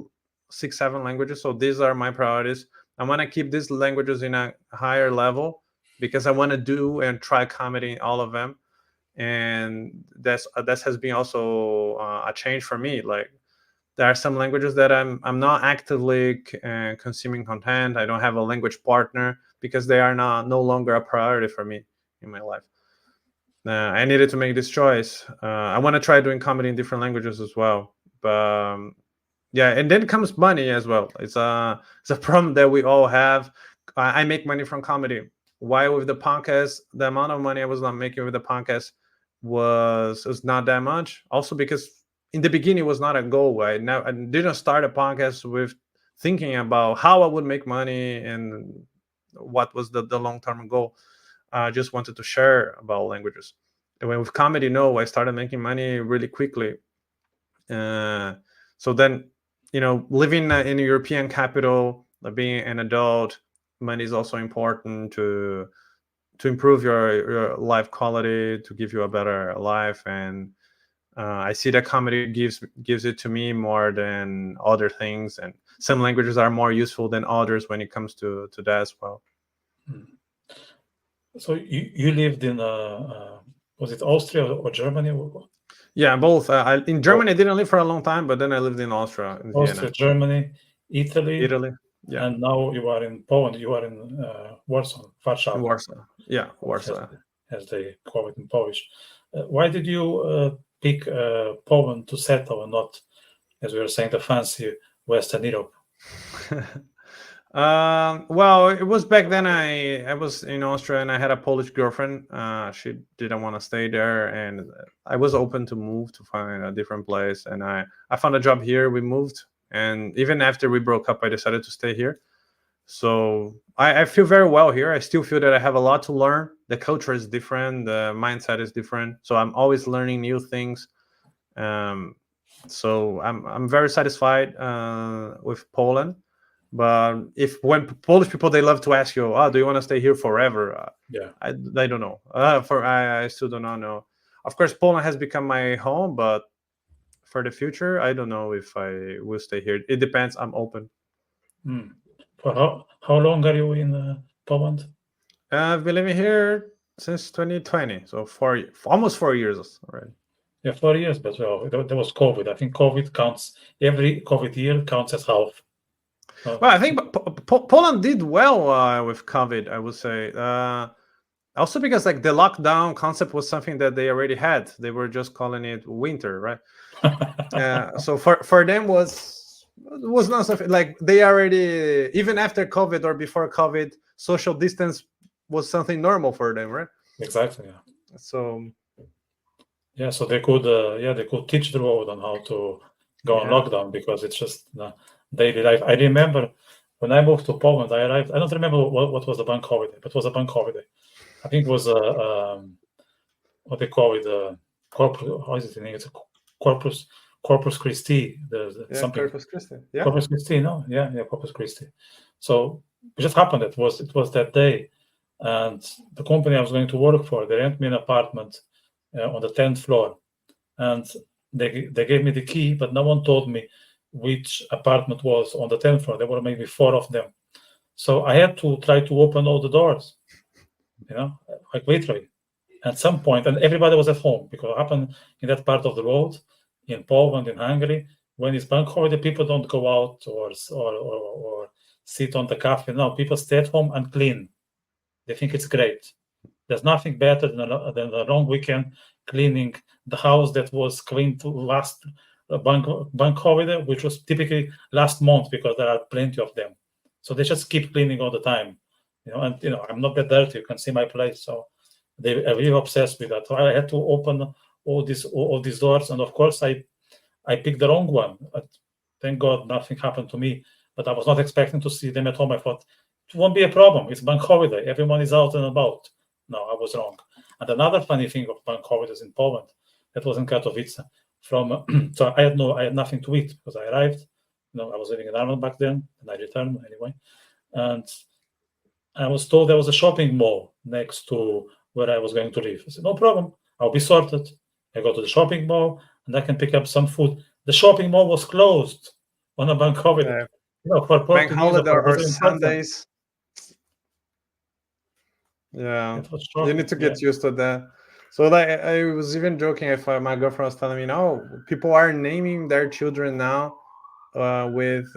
6, 7 languages. So these are my priorities. I want to keep these languages in a higher level because I want to do and try comedy in all of them. And that has been also a change for me. Like, there are some languages that I'm not actively consuming content. I don't have a language partner because they are no longer a priority for me in my life. I needed to make this choice. I want to try doing comedy in different languages as well, but yeah, and then comes money as well. It's a problem that we all have. I make money from comedy. Why with the podcast, the amount of money I was not making with the podcast was not that much. Also because in the beginning it was not a goal. I didn't start a podcast with thinking about how I would make money and what was the long-term goal. I just wanted to share about languages. And with comedy, no, I started making money really quickly. So then, living in a European capital, being an adult, money is also important to improve your life quality, to give you a better life. And I see that comedy gives it to me more than other things, and some languages are more useful than others when it comes to that as well. So you lived in was it Austria or Germany? Yeah, both. In Germany, I didn't live for a long time, but then I lived in Austria, in Vienna. Germany, Italy, yeah. And now you are in Poland. You are in Warsaw, Warsaw. Warsaw, yeah, Warsaw. As they call it in Polish. Why did you pick Poland to settle and not, as we were saying, the fancy Western Europe? Well, it was back then. I was in Austria and I had a Polish girlfriend. She didn't want to stay there, and I was open to move to find a different place. And I found a job here. We moved, and even after we broke up, I decided to stay here. So I feel very well here. I still feel that I have a lot to learn. The culture is different. The mindset is different. So I'm always learning new things. So I'm very satisfied with Poland. But when Polish people, they love to ask you, "Oh, do you want to stay here forever?" Yeah, I don't know. I still do not know. Of course, Poland has become my home, but for the future, I don't know if I will stay here. It depends. I'm open. For how long are you in Poland? I've been living here since 2020, so almost 4 years already. Yeah, 4 years, but well, there was COVID. I think COVID counts, every COVID year counts as half. Well, I think Poland did well with COVID, I would say. Also because like the lockdown concept was something that they already had. They were just calling it winter, right? So for them was not something like they already, even after COVID or before COVID, social distance was something normal for them, right? Exactly. Yeah. So yeah, so they could teach the world on how to go on lockdown, because it's just daily life. I remember when I moved to Poland, I arrived. I don't remember what was the bank holiday, but it was a bank holiday. I think it was what they call it, how is it in English? Corpus Christi. Something. Corpus Christi. Yeah. Corpus Christi. No, yeah, Corpus Christi. So it just happened. It was that day, and the company I was going to work for, they rent me an apartment on the 10th floor, and they gave me the key, but no one told me which apartment was on the 10th floor. There were maybe 4 of them, so I had to try to open all the doors, like literally. At some point, and everybody was at home, because what happened in that part of the world, in Poland, in Hungary, when it's bank holiday, people don't go out or sit on the cafe. No, people stay at home and clean. They think it's great. There's nothing better than a long weekend cleaning the house that was cleaned last bank holiday, which was typically last month, because there are plenty of them. So they just keep cleaning all the time. And I'm not that dirty. You can see my place. So they are really obsessed with that. So I had to open all these doors, and of course I picked the wrong one. Thank God nothing happened to me, but I was not expecting to see them at home. I thought it won't be a problem. It's bank holiday. Everyone is out and about. No, I was wrong. And another funny thing of bank holidays in Poland, that was in Katowice. So I had nothing to eat, because I arrived. I was living in Ireland back then, and I returned anyway. And I was told there was a shopping mall next to where I was going to live. I said, no problem, I'll be sorted. I go to the shopping mall, and I can pick up some food. The shopping mall was closed on a bank holiday. For bank holiday or Sundays. Yeah, you need to get used to that. So I was even joking if my girlfriend was telling me, no, people are naming their children now with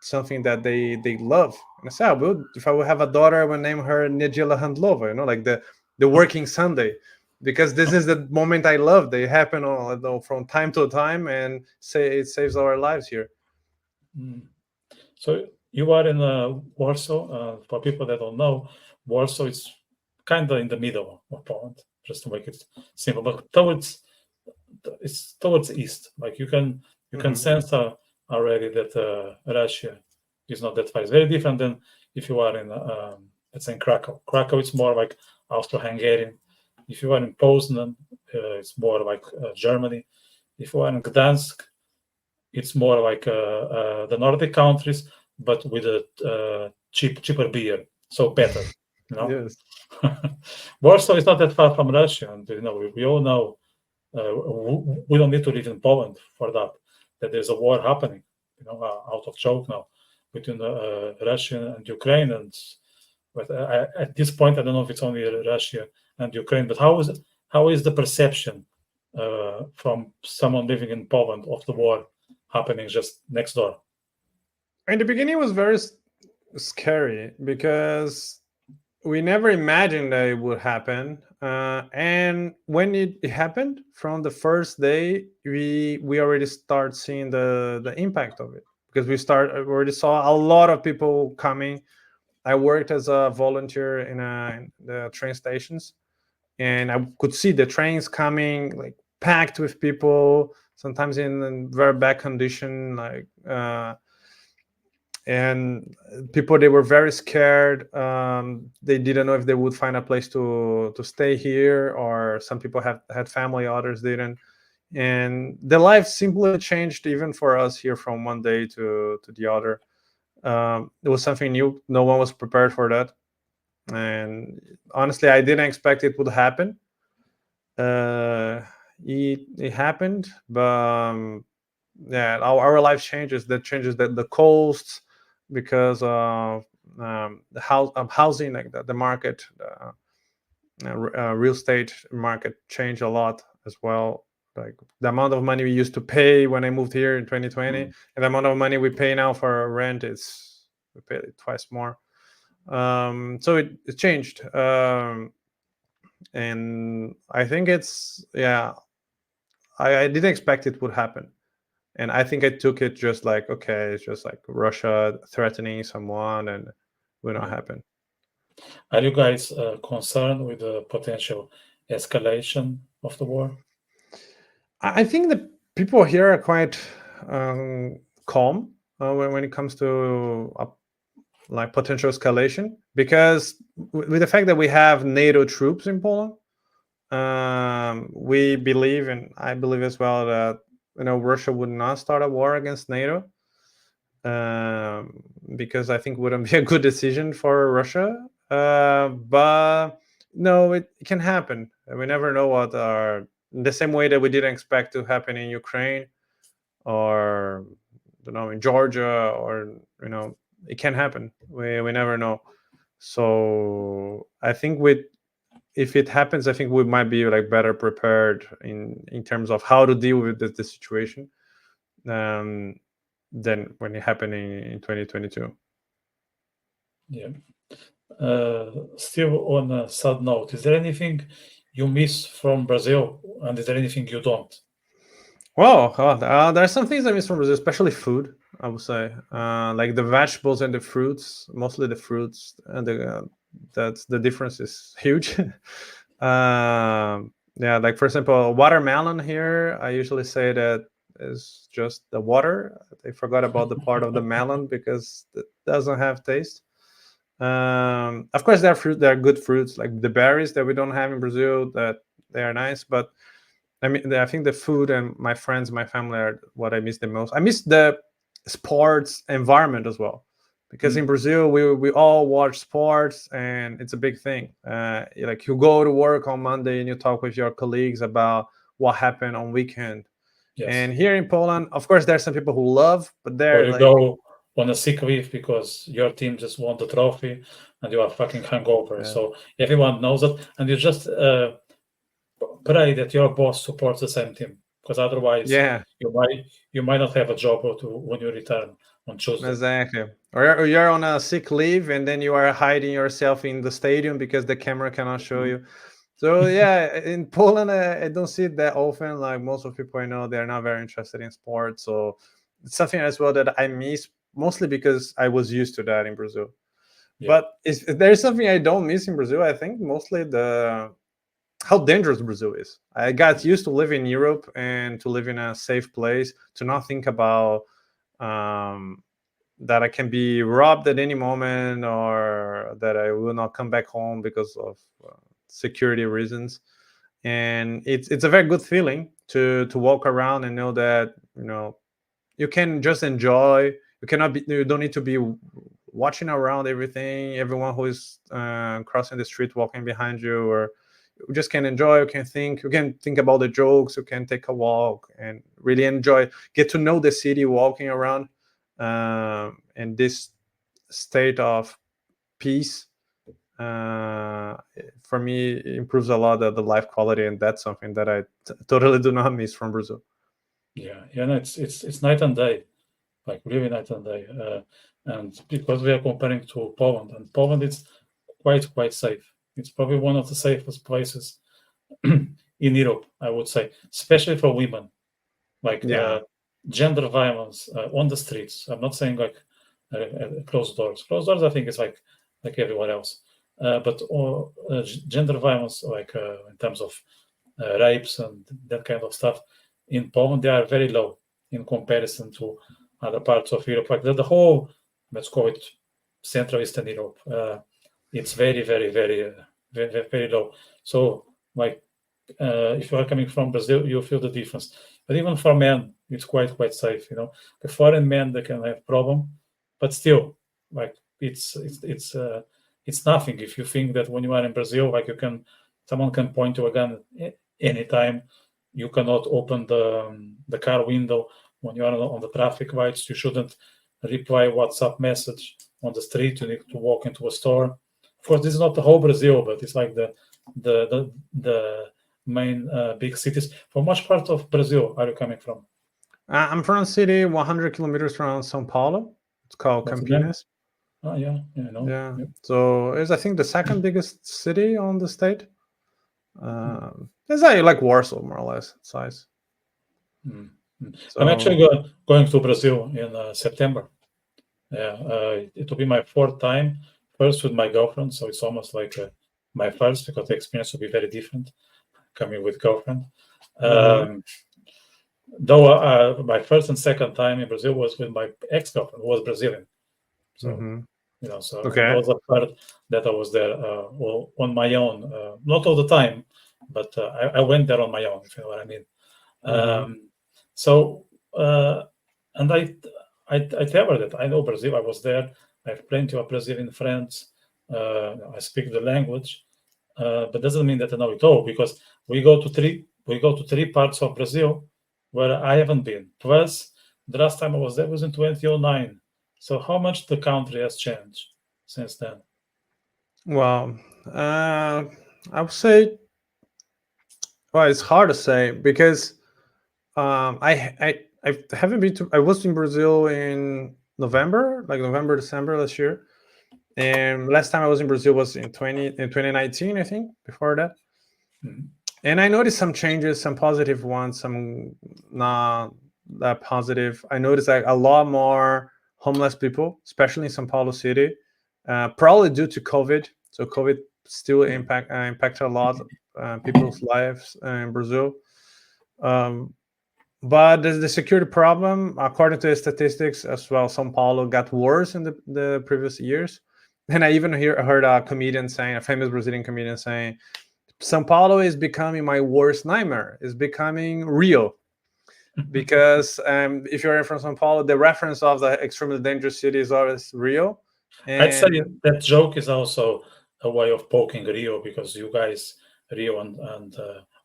something that they love. And I said, if I would have a daughter, I would name her Niedziela Handlowa, like the working Sunday, because this is the moment I love. They happen from time to time, and it saves our lives here. So you are in Warsaw. For people that don't know, Warsaw is kind of in the middle of Poland, just to make it simple. But it's towards east. Like you can sense already that Russia is not that far. It's very different than if you are in let's say in Krakow. Krakow is more like Austro-Hungarian. If you are in Poznan, it's more like Germany. If you are in Gdansk, it's more like the Nordic countries, but with a cheaper beer, so better. Yes. Warsaw is not that far from Russia, and we all know we don't need to live in Poland for that there's a war happening, out of joke now, between Russia and Ukraine. But at this point, I don't know if it's only Russia and Ukraine, but how is the perception from someone living in Poland of the war happening just next door? In the beginning, it was very scary, because we never imagined that it would happen. And when it happened, from the first day, we already start seeing the impact of it, because we already saw a lot of people coming. I worked as a volunteer in the train stations, and I could see the trains coming, like packed with people, sometimes in very bad condition, like and people, they were very scared. They didn't know if they would find a place to stay here, or some people had family, others didn't, and the life simply changed, even for us here, from one day to the other. It was something new. No one was prepared for that, and honestly, I didn't expect it would happen. it happened, but yeah, our life changes. That changes the costs because of the housing, like the market, real estate market changed a lot as well. Like the amount of money we used to pay when I moved here in 2020, and the amount of money we pay now for rent is we pay twice more. So it changed, and I think it's I didn't expect it would happen, and I think I took it just like, okay, it's just like Russia threatening someone, and it will not happen. Are you guys concerned with the potential escalation of the war? I think the people here are quite calm when it comes to like potential escalation, because with the fact that we have NATO troops in Poland, we believe, and I believe as well, that Russia would not start a war against NATO, because I think it wouldn't be a good decision for Russia. But no, it can happen. We never know what are the same way that we didn't expect to happen in Ukraine or in Georgia, or it can happen. We never know. So I think if it happens, I think we might be like better prepared in terms of how to deal with the situation than when it happened in 2022. Yeah. Still on a sad note, is there anything you miss from Brazil, and is there anything you don't? Well, there are some things I miss from Brazil, especially food. I would say, like the vegetables and the fruits, mostly the fruits, and that's the difference is huge. Yeah, like for example, watermelon here, I usually say that is just the water. They forgot about the part of the melon because it doesn't have taste. Of course, there are good fruits like the berries that we don't have in Brazil, that they are nice, but I mean, I think the food and my friends, my family are what I miss the most. I miss the sports environment as well, because in Brazil we all watch sports and it's a big thing. Like you go to work on Monday and you talk with your colleagues about what happened on weekend. Yes. And here in Poland, of course, there's some people who love, but they're or you like, go on a sick leave because your team just won the trophy and you are fucking hungover. Yeah. So everyone knows that, and you just pray that your boss supports the same team, because otherwise, yeah, you might not have a job when you return on Tuesday. exactly. Or you're on a sick leave and then you are hiding yourself in the stadium because the camera cannot show you. So yeah, in Poland, I don't see it that often. Like most of people I know, they're not very interested in sports. So it's something as well that I miss, mostly because I was used to that in Brazil. Yeah. But if there's something I don't miss in Brazil, I think mostly how dangerous Brazil is. I got used to live in Europe and to live in a safe place, to not think about that I can be robbed at any moment, or that I will not come back home because of security reasons. And it's a very good feeling to walk around and know that you can just enjoy. You don't need to be watching around everyone who is crossing the street, walking behind you, or you just can enjoy. You can think about the jokes. You can take a walk and really enjoy, get to know the city walking around, and this state of peace for me improves a lot of the life quality, and that's something that I totally do not miss from Brazil. Yeah, no, it's night and day, like really night and day, and because we are comparing to Poland, and Poland is quite safe. It's probably one of the safest places in Europe, I would say, especially for women. Like gender violence on the streets. I'm not saying like closed doors. Closed doors, I think, is like everywhere else. But gender violence, like in terms of rapes and that kind of stuff, in Poland, they are very low in comparison to other parts of Europe. Like the whole, let's call it Central Eastern Europe, it's very, very, very, very, very low. So, like, if you are coming from Brazil, you feel the difference. But even for men, it's quite safe. The foreign men, they can have problem, but still, like it's nothing. If you think that when you are in Brazil, like someone can point to a gun anytime. You cannot open the car window when you are on the traffic lights. You shouldn't reply WhatsApp message on the street. You need to walk into a store. Of course, this is not the whole Brazil, but it's like the main big cities. From which part of Brazil are you coming from? I'm from a city 100 kilometers from São Paulo. It's called What's the name? Campinas. Oh, yeah, I know. Yeah. Yeah. So it's, I think, the second biggest city on the state. It's like Warsaw, more or less, size. So, I'm actually going to Brazil in September. Yeah, it will be my fourth time. First with my girlfriend, so it's almost like my first, because the experience will be very different coming with girlfriend. Though my first and second time in Brazil was with my ex-girlfriend, who was Brazilian. So so that was a part that I was there on my own, not all the time, but I went there on my own, if you know what I mean. And I tell her that I know Brazil. I was there. I have plenty of Brazilian friends. I speak the language, but doesn't mean that I know it all, because we go to three parts of Brazil where I haven't been. Plus, the last time I was there was in 2009. So how much the country has changed since then? Well, I would say, well, it's hard to say, because I haven't been to. I was in Brazil in November, December last year, and last time I was in Brazil was in 2019, I think. Before that, and I noticed some changes, some positive ones, some not that positive. I noticed like a lot more homeless people, especially in São Paulo city, probably due to COVID. So COVID still impacted a lot people's lives in Brazil. But the security problem, according to the statistics as well, São Paulo got worse in the previous years. And I even heard a comedian saying, a famous Brazilian comedian saying, São Paulo is becoming my worst nightmare. It's becoming Rio. Because if you're from São Paulo, the reference of the extremely dangerous city is always Rio. And I'd say that joke is also a way of poking Rio, because you guys, Rio and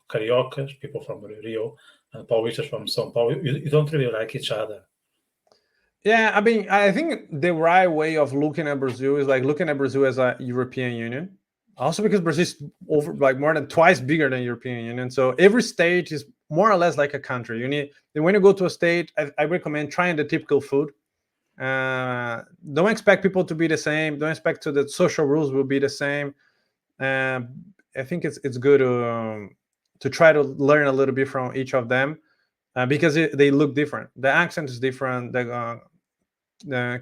Carioca, people from Rio, and Paulistas from São Paulo, you don't really like each other. Yeah, I mean, I think the right way of looking at Brazil is like looking at Brazil as a European Union. Also because Brazil is more than twice bigger than European Union. So every state is more or less like a country. When you go to a state, I recommend trying the typical food. Don't expect people to be the same. Don't expect the social rules will be the same. I think it's good to try to learn a little bit from each of them, because they look different. The accent is different. The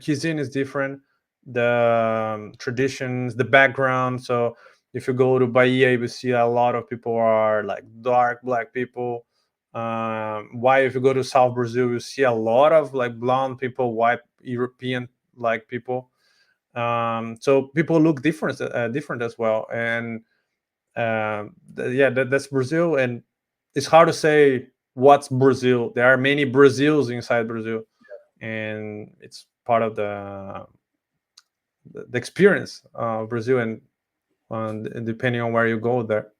cuisine is different. The traditions, the background. So if you go to Bahia, you will see a lot of people are like dark black people. Why, if you go to South Brazil, you see a lot of like blonde people, white European like people. So people look different as well. And that's Brazil. And it's hard to say what's Brazil. There are many Brazils inside Brazil, and it's part of the experience of Brazil, and depending on where you go there.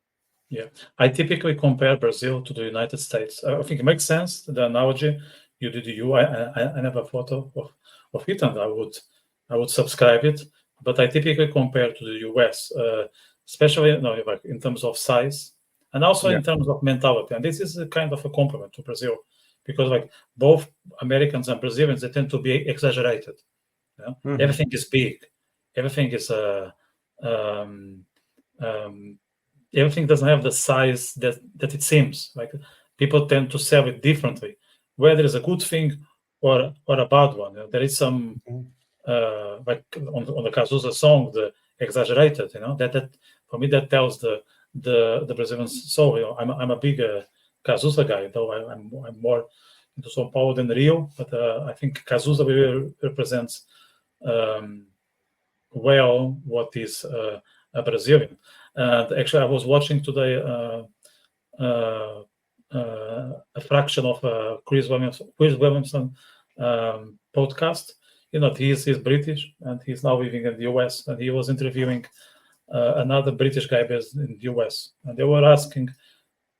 Yeah, I typically compare Brazil to the United States. I think it makes sense, the analogy you did. I never thought of it, and I would subscribe it. But I typically compare to the US, especially like in terms of size, and also in terms of mentality. And this is a kind of a compliment to Brazil, because like both Americans and Brazilians, they tend to be exaggerated. Everything is big. Everything is everything doesn't have the size that it seems. Like people tend to sell it differently, whether it's a good thing or a bad one. There is some like on the Cazuza song, the exaggerated. That for me that tells the Brazilian soul. I'm a big Cazuza guy, though I'm more into São Paulo than Rio, but I think Cazuza really represents well what is a Brazilian. And actually, I was watching today a fraction of Chris Williamson podcast. He's British and he's now living in the US, and he was interviewing another British guy based in the US, and they were asking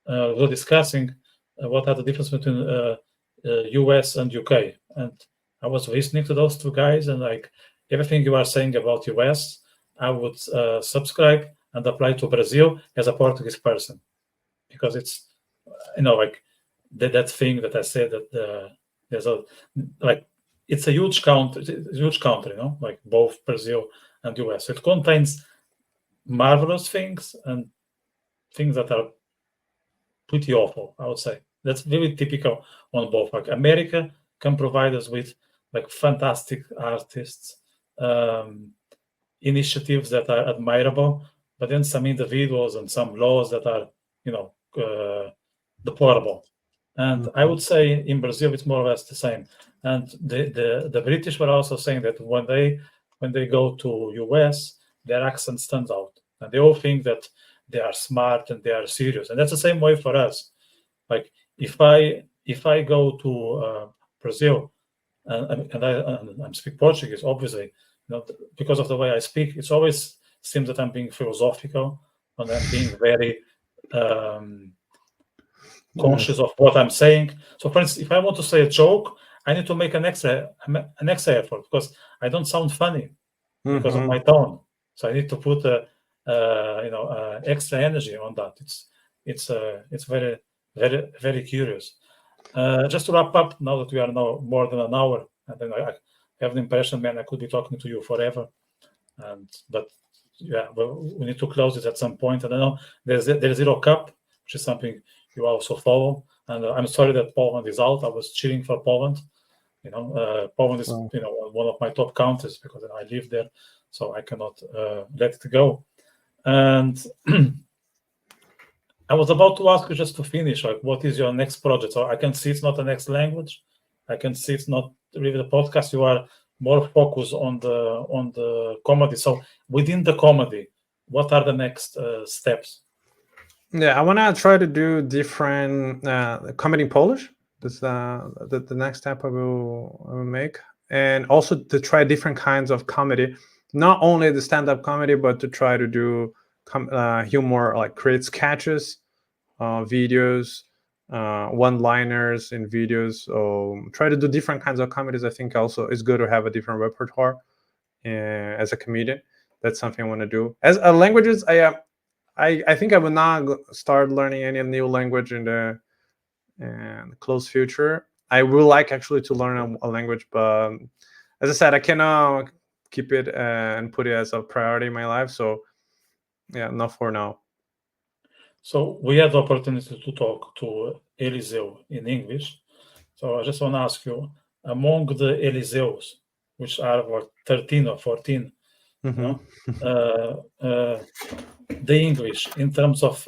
we were discussing what are the difference between US and UK, and I was listening to those two guys, and like everything you are saying about US, I would subscribe and apply to Brazil as a Portuguese person, because it's like that thing that I said that there's a like it's a huge country, like both Brazil and US. It contains marvelous things and things that are pretty awful, I would say. That's very typical on both. Like America can provide us with like fantastic artists, initiatives that are admirable, but then some individuals and some laws that are, deplorable. And I would say in Brazil it's more or less the same. And the British were also saying that when they go to US, their accent stands out, and they all think that they are smart and they are serious. And that's the same way for us. Like if I go to Brazil and I speak Portuguese, obviously, because of the way I speak, it always seems that I'm being philosophical and I'm being very conscious of what I'm saying. So, for instance, if I want to say a joke, I need to make an extra effort because I don't sound funny because of my tone. So I need to put extra energy on that. It's very, very, very curious. Just to wrap up, now that we are now more than an hour, and then I have the impression, man, I could be talking to you forever. But yeah, well, we need to close it at some point. And I know there's Zero Cup, which is something you also follow. And I'm sorry that Poland is out. I was cheering for Poland. Poland is one of my top countries because I live there, so I cannot let it go. And I was about to ask you, just to finish, like, what is your next project? So I can see it's not the next language. I can see it's not really the podcast. You are more focused on the comedy. So within the comedy, what are the next steps? Yeah, I want to try to do different comedy in Polish. That's the next step I will make, and also to try different kinds of comedy, not only the stand-up comedy, but to try to do humor, like create sketches, videos, one-liners in videos. So try to do different kinds of comedies. I think also it's good to have a different repertoire as a comedian. That's something I want to do. As languages, I think I will not start learning any new language in the close future. I will like actually to learn a language, but as I said, I cannot keep it and put it as a priority in my life. So yeah, not for now. So we had the opportunity to talk to Eliseu in English. So I just want to ask you, among the Eliseus, which are 13 or 14, the English in terms of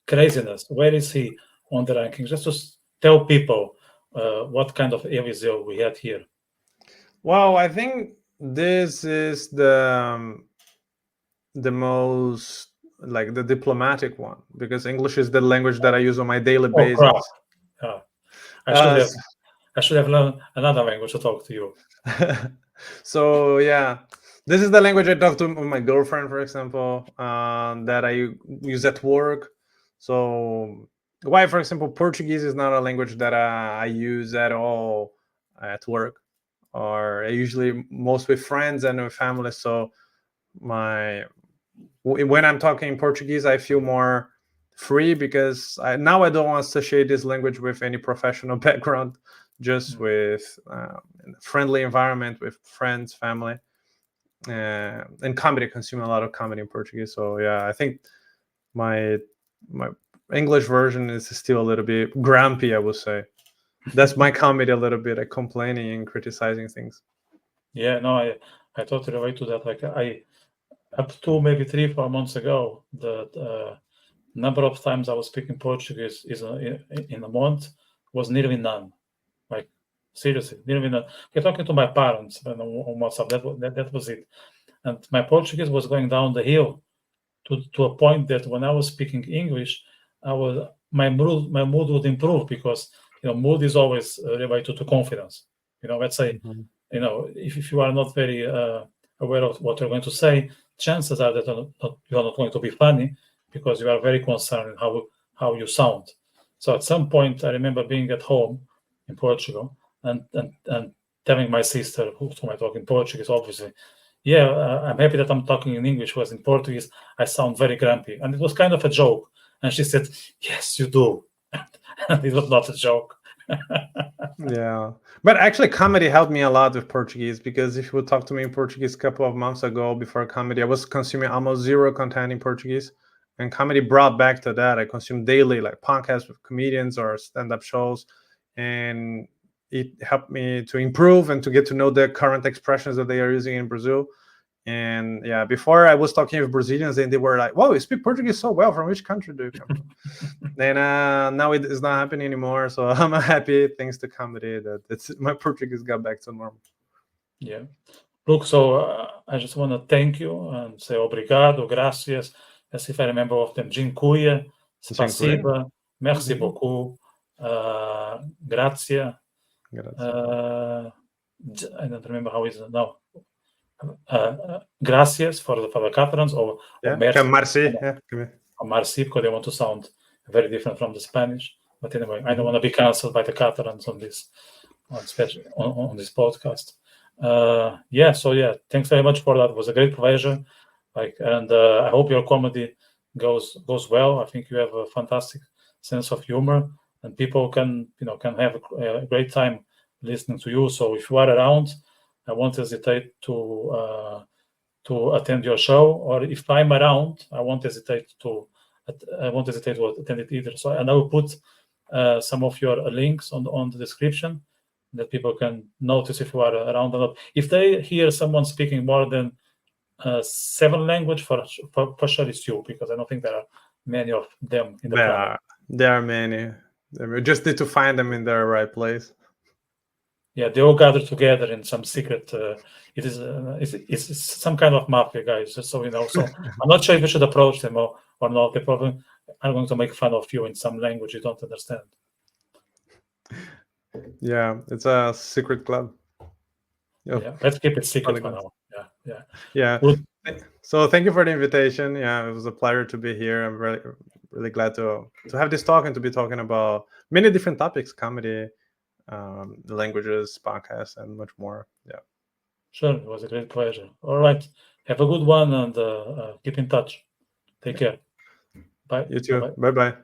craziness, where is he on the rankings? Just to tell people what kind of Eliseu we had here. Well, I think this is the most, like, the diplomatic one, because English is the language that I use on my daily basis. Crap. Yeah. I should have learned another language to talk to you. So yeah, this is the language I talk to my girlfriend, for example, that I use at work. So why, for example, Portuguese is not a language that I use at all at work, or usually most with friends and with family. So when I'm talking Portuguese, I feel more free because now I don't want to associate this language with any professional background, just with friendly environment with friends, family, and comedy. Consume a lot of comedy in Portuguese. So yeah, I think my English version is still a little bit grumpy, I would say. That's my comedy a little bit, like complaining and criticizing things. Yeah, no, I totally relate to that. Like up to maybe 3-4 months ago, the number of times I was speaking Portuguese in a month was nearly none. Like seriously, nearly none. I'm talking to my parents on WhatsApp. That was it. And my Portuguese was going down the hill to a point that when I was speaking English, my mood would improve, because mood is always related to confidence. Let's say if you are not very aware of what you're going to say, chances are that you are not going to be funny, because you are very concerned how how you sound. So at some point, I remember being at home in Portugal and telling my sister, whom I talk in Portuguese, obviously, I'm happy that I'm talking in English, whereas in Portuguese, I sound very grumpy. And it was kind of a joke. And she said, yes, you do. And it was not a joke. Yeah, but actually comedy helped me a lot with Portuguese, because if you would talk to me in Portuguese a couple of months ago before comedy, I was consuming almost zero content in Portuguese, and comedy brought back to that. I consume daily like podcasts with comedians or stand-up shows, and it helped me to improve and to get to know the current expressions that they are using in Brazil. And yeah, before I was talking with Brazilians and they were like, "Wow, you speak Portuguese so well. From which country do you come from?" And now it is not happening anymore. So I'm happy, thanks to comedy, that my Portuguese got back to normal. Yeah. Look, so I just want to thank you and say obrigado, gracias. As if I remember of them, dziękuję, spasiba, merci beaucoup, grazie. I don't remember how is it now. Gracias for the Catalans, or merci. Or merci, because they want to sound very different from the Spanish. But anyway, I don't want to be cancelled by the Catalans on this, on this podcast. Thanks very much for that. It was a great pleasure. And I hope your comedy goes well. I think you have a fantastic sense of humor, and people can have a great time listening to you. So if you are around, I won't hesitate to attend your show, or if I'm around, I won't hesitate to attend it either. So, and I will put some of your links on the description, that people can notice if you are around or not. If they hear someone speaking more than 7 languages, for sure it's you, because I don't think there are many of them in the planet. There are many. We just need to find them in their right place. Yeah, they all gather together in some secret. It's some kind of mafia, guys. Just so you know. So I'm not sure if you should approach them or not. They probably are going to make fun of you in some language you don't understand. Yeah, it's a secret club. Yeah, let's keep it secret for now. Yeah. Good. So thank you for the invitation. Yeah, it was a pleasure to be here. I'm really glad to have this talk and to be talking about many different topics: comedy, languages, podcasts, and much more. Yeah. Sure, it was a great pleasure. All right, have a good one, and keep in touch. Take care. Bye. You too. Bye-bye.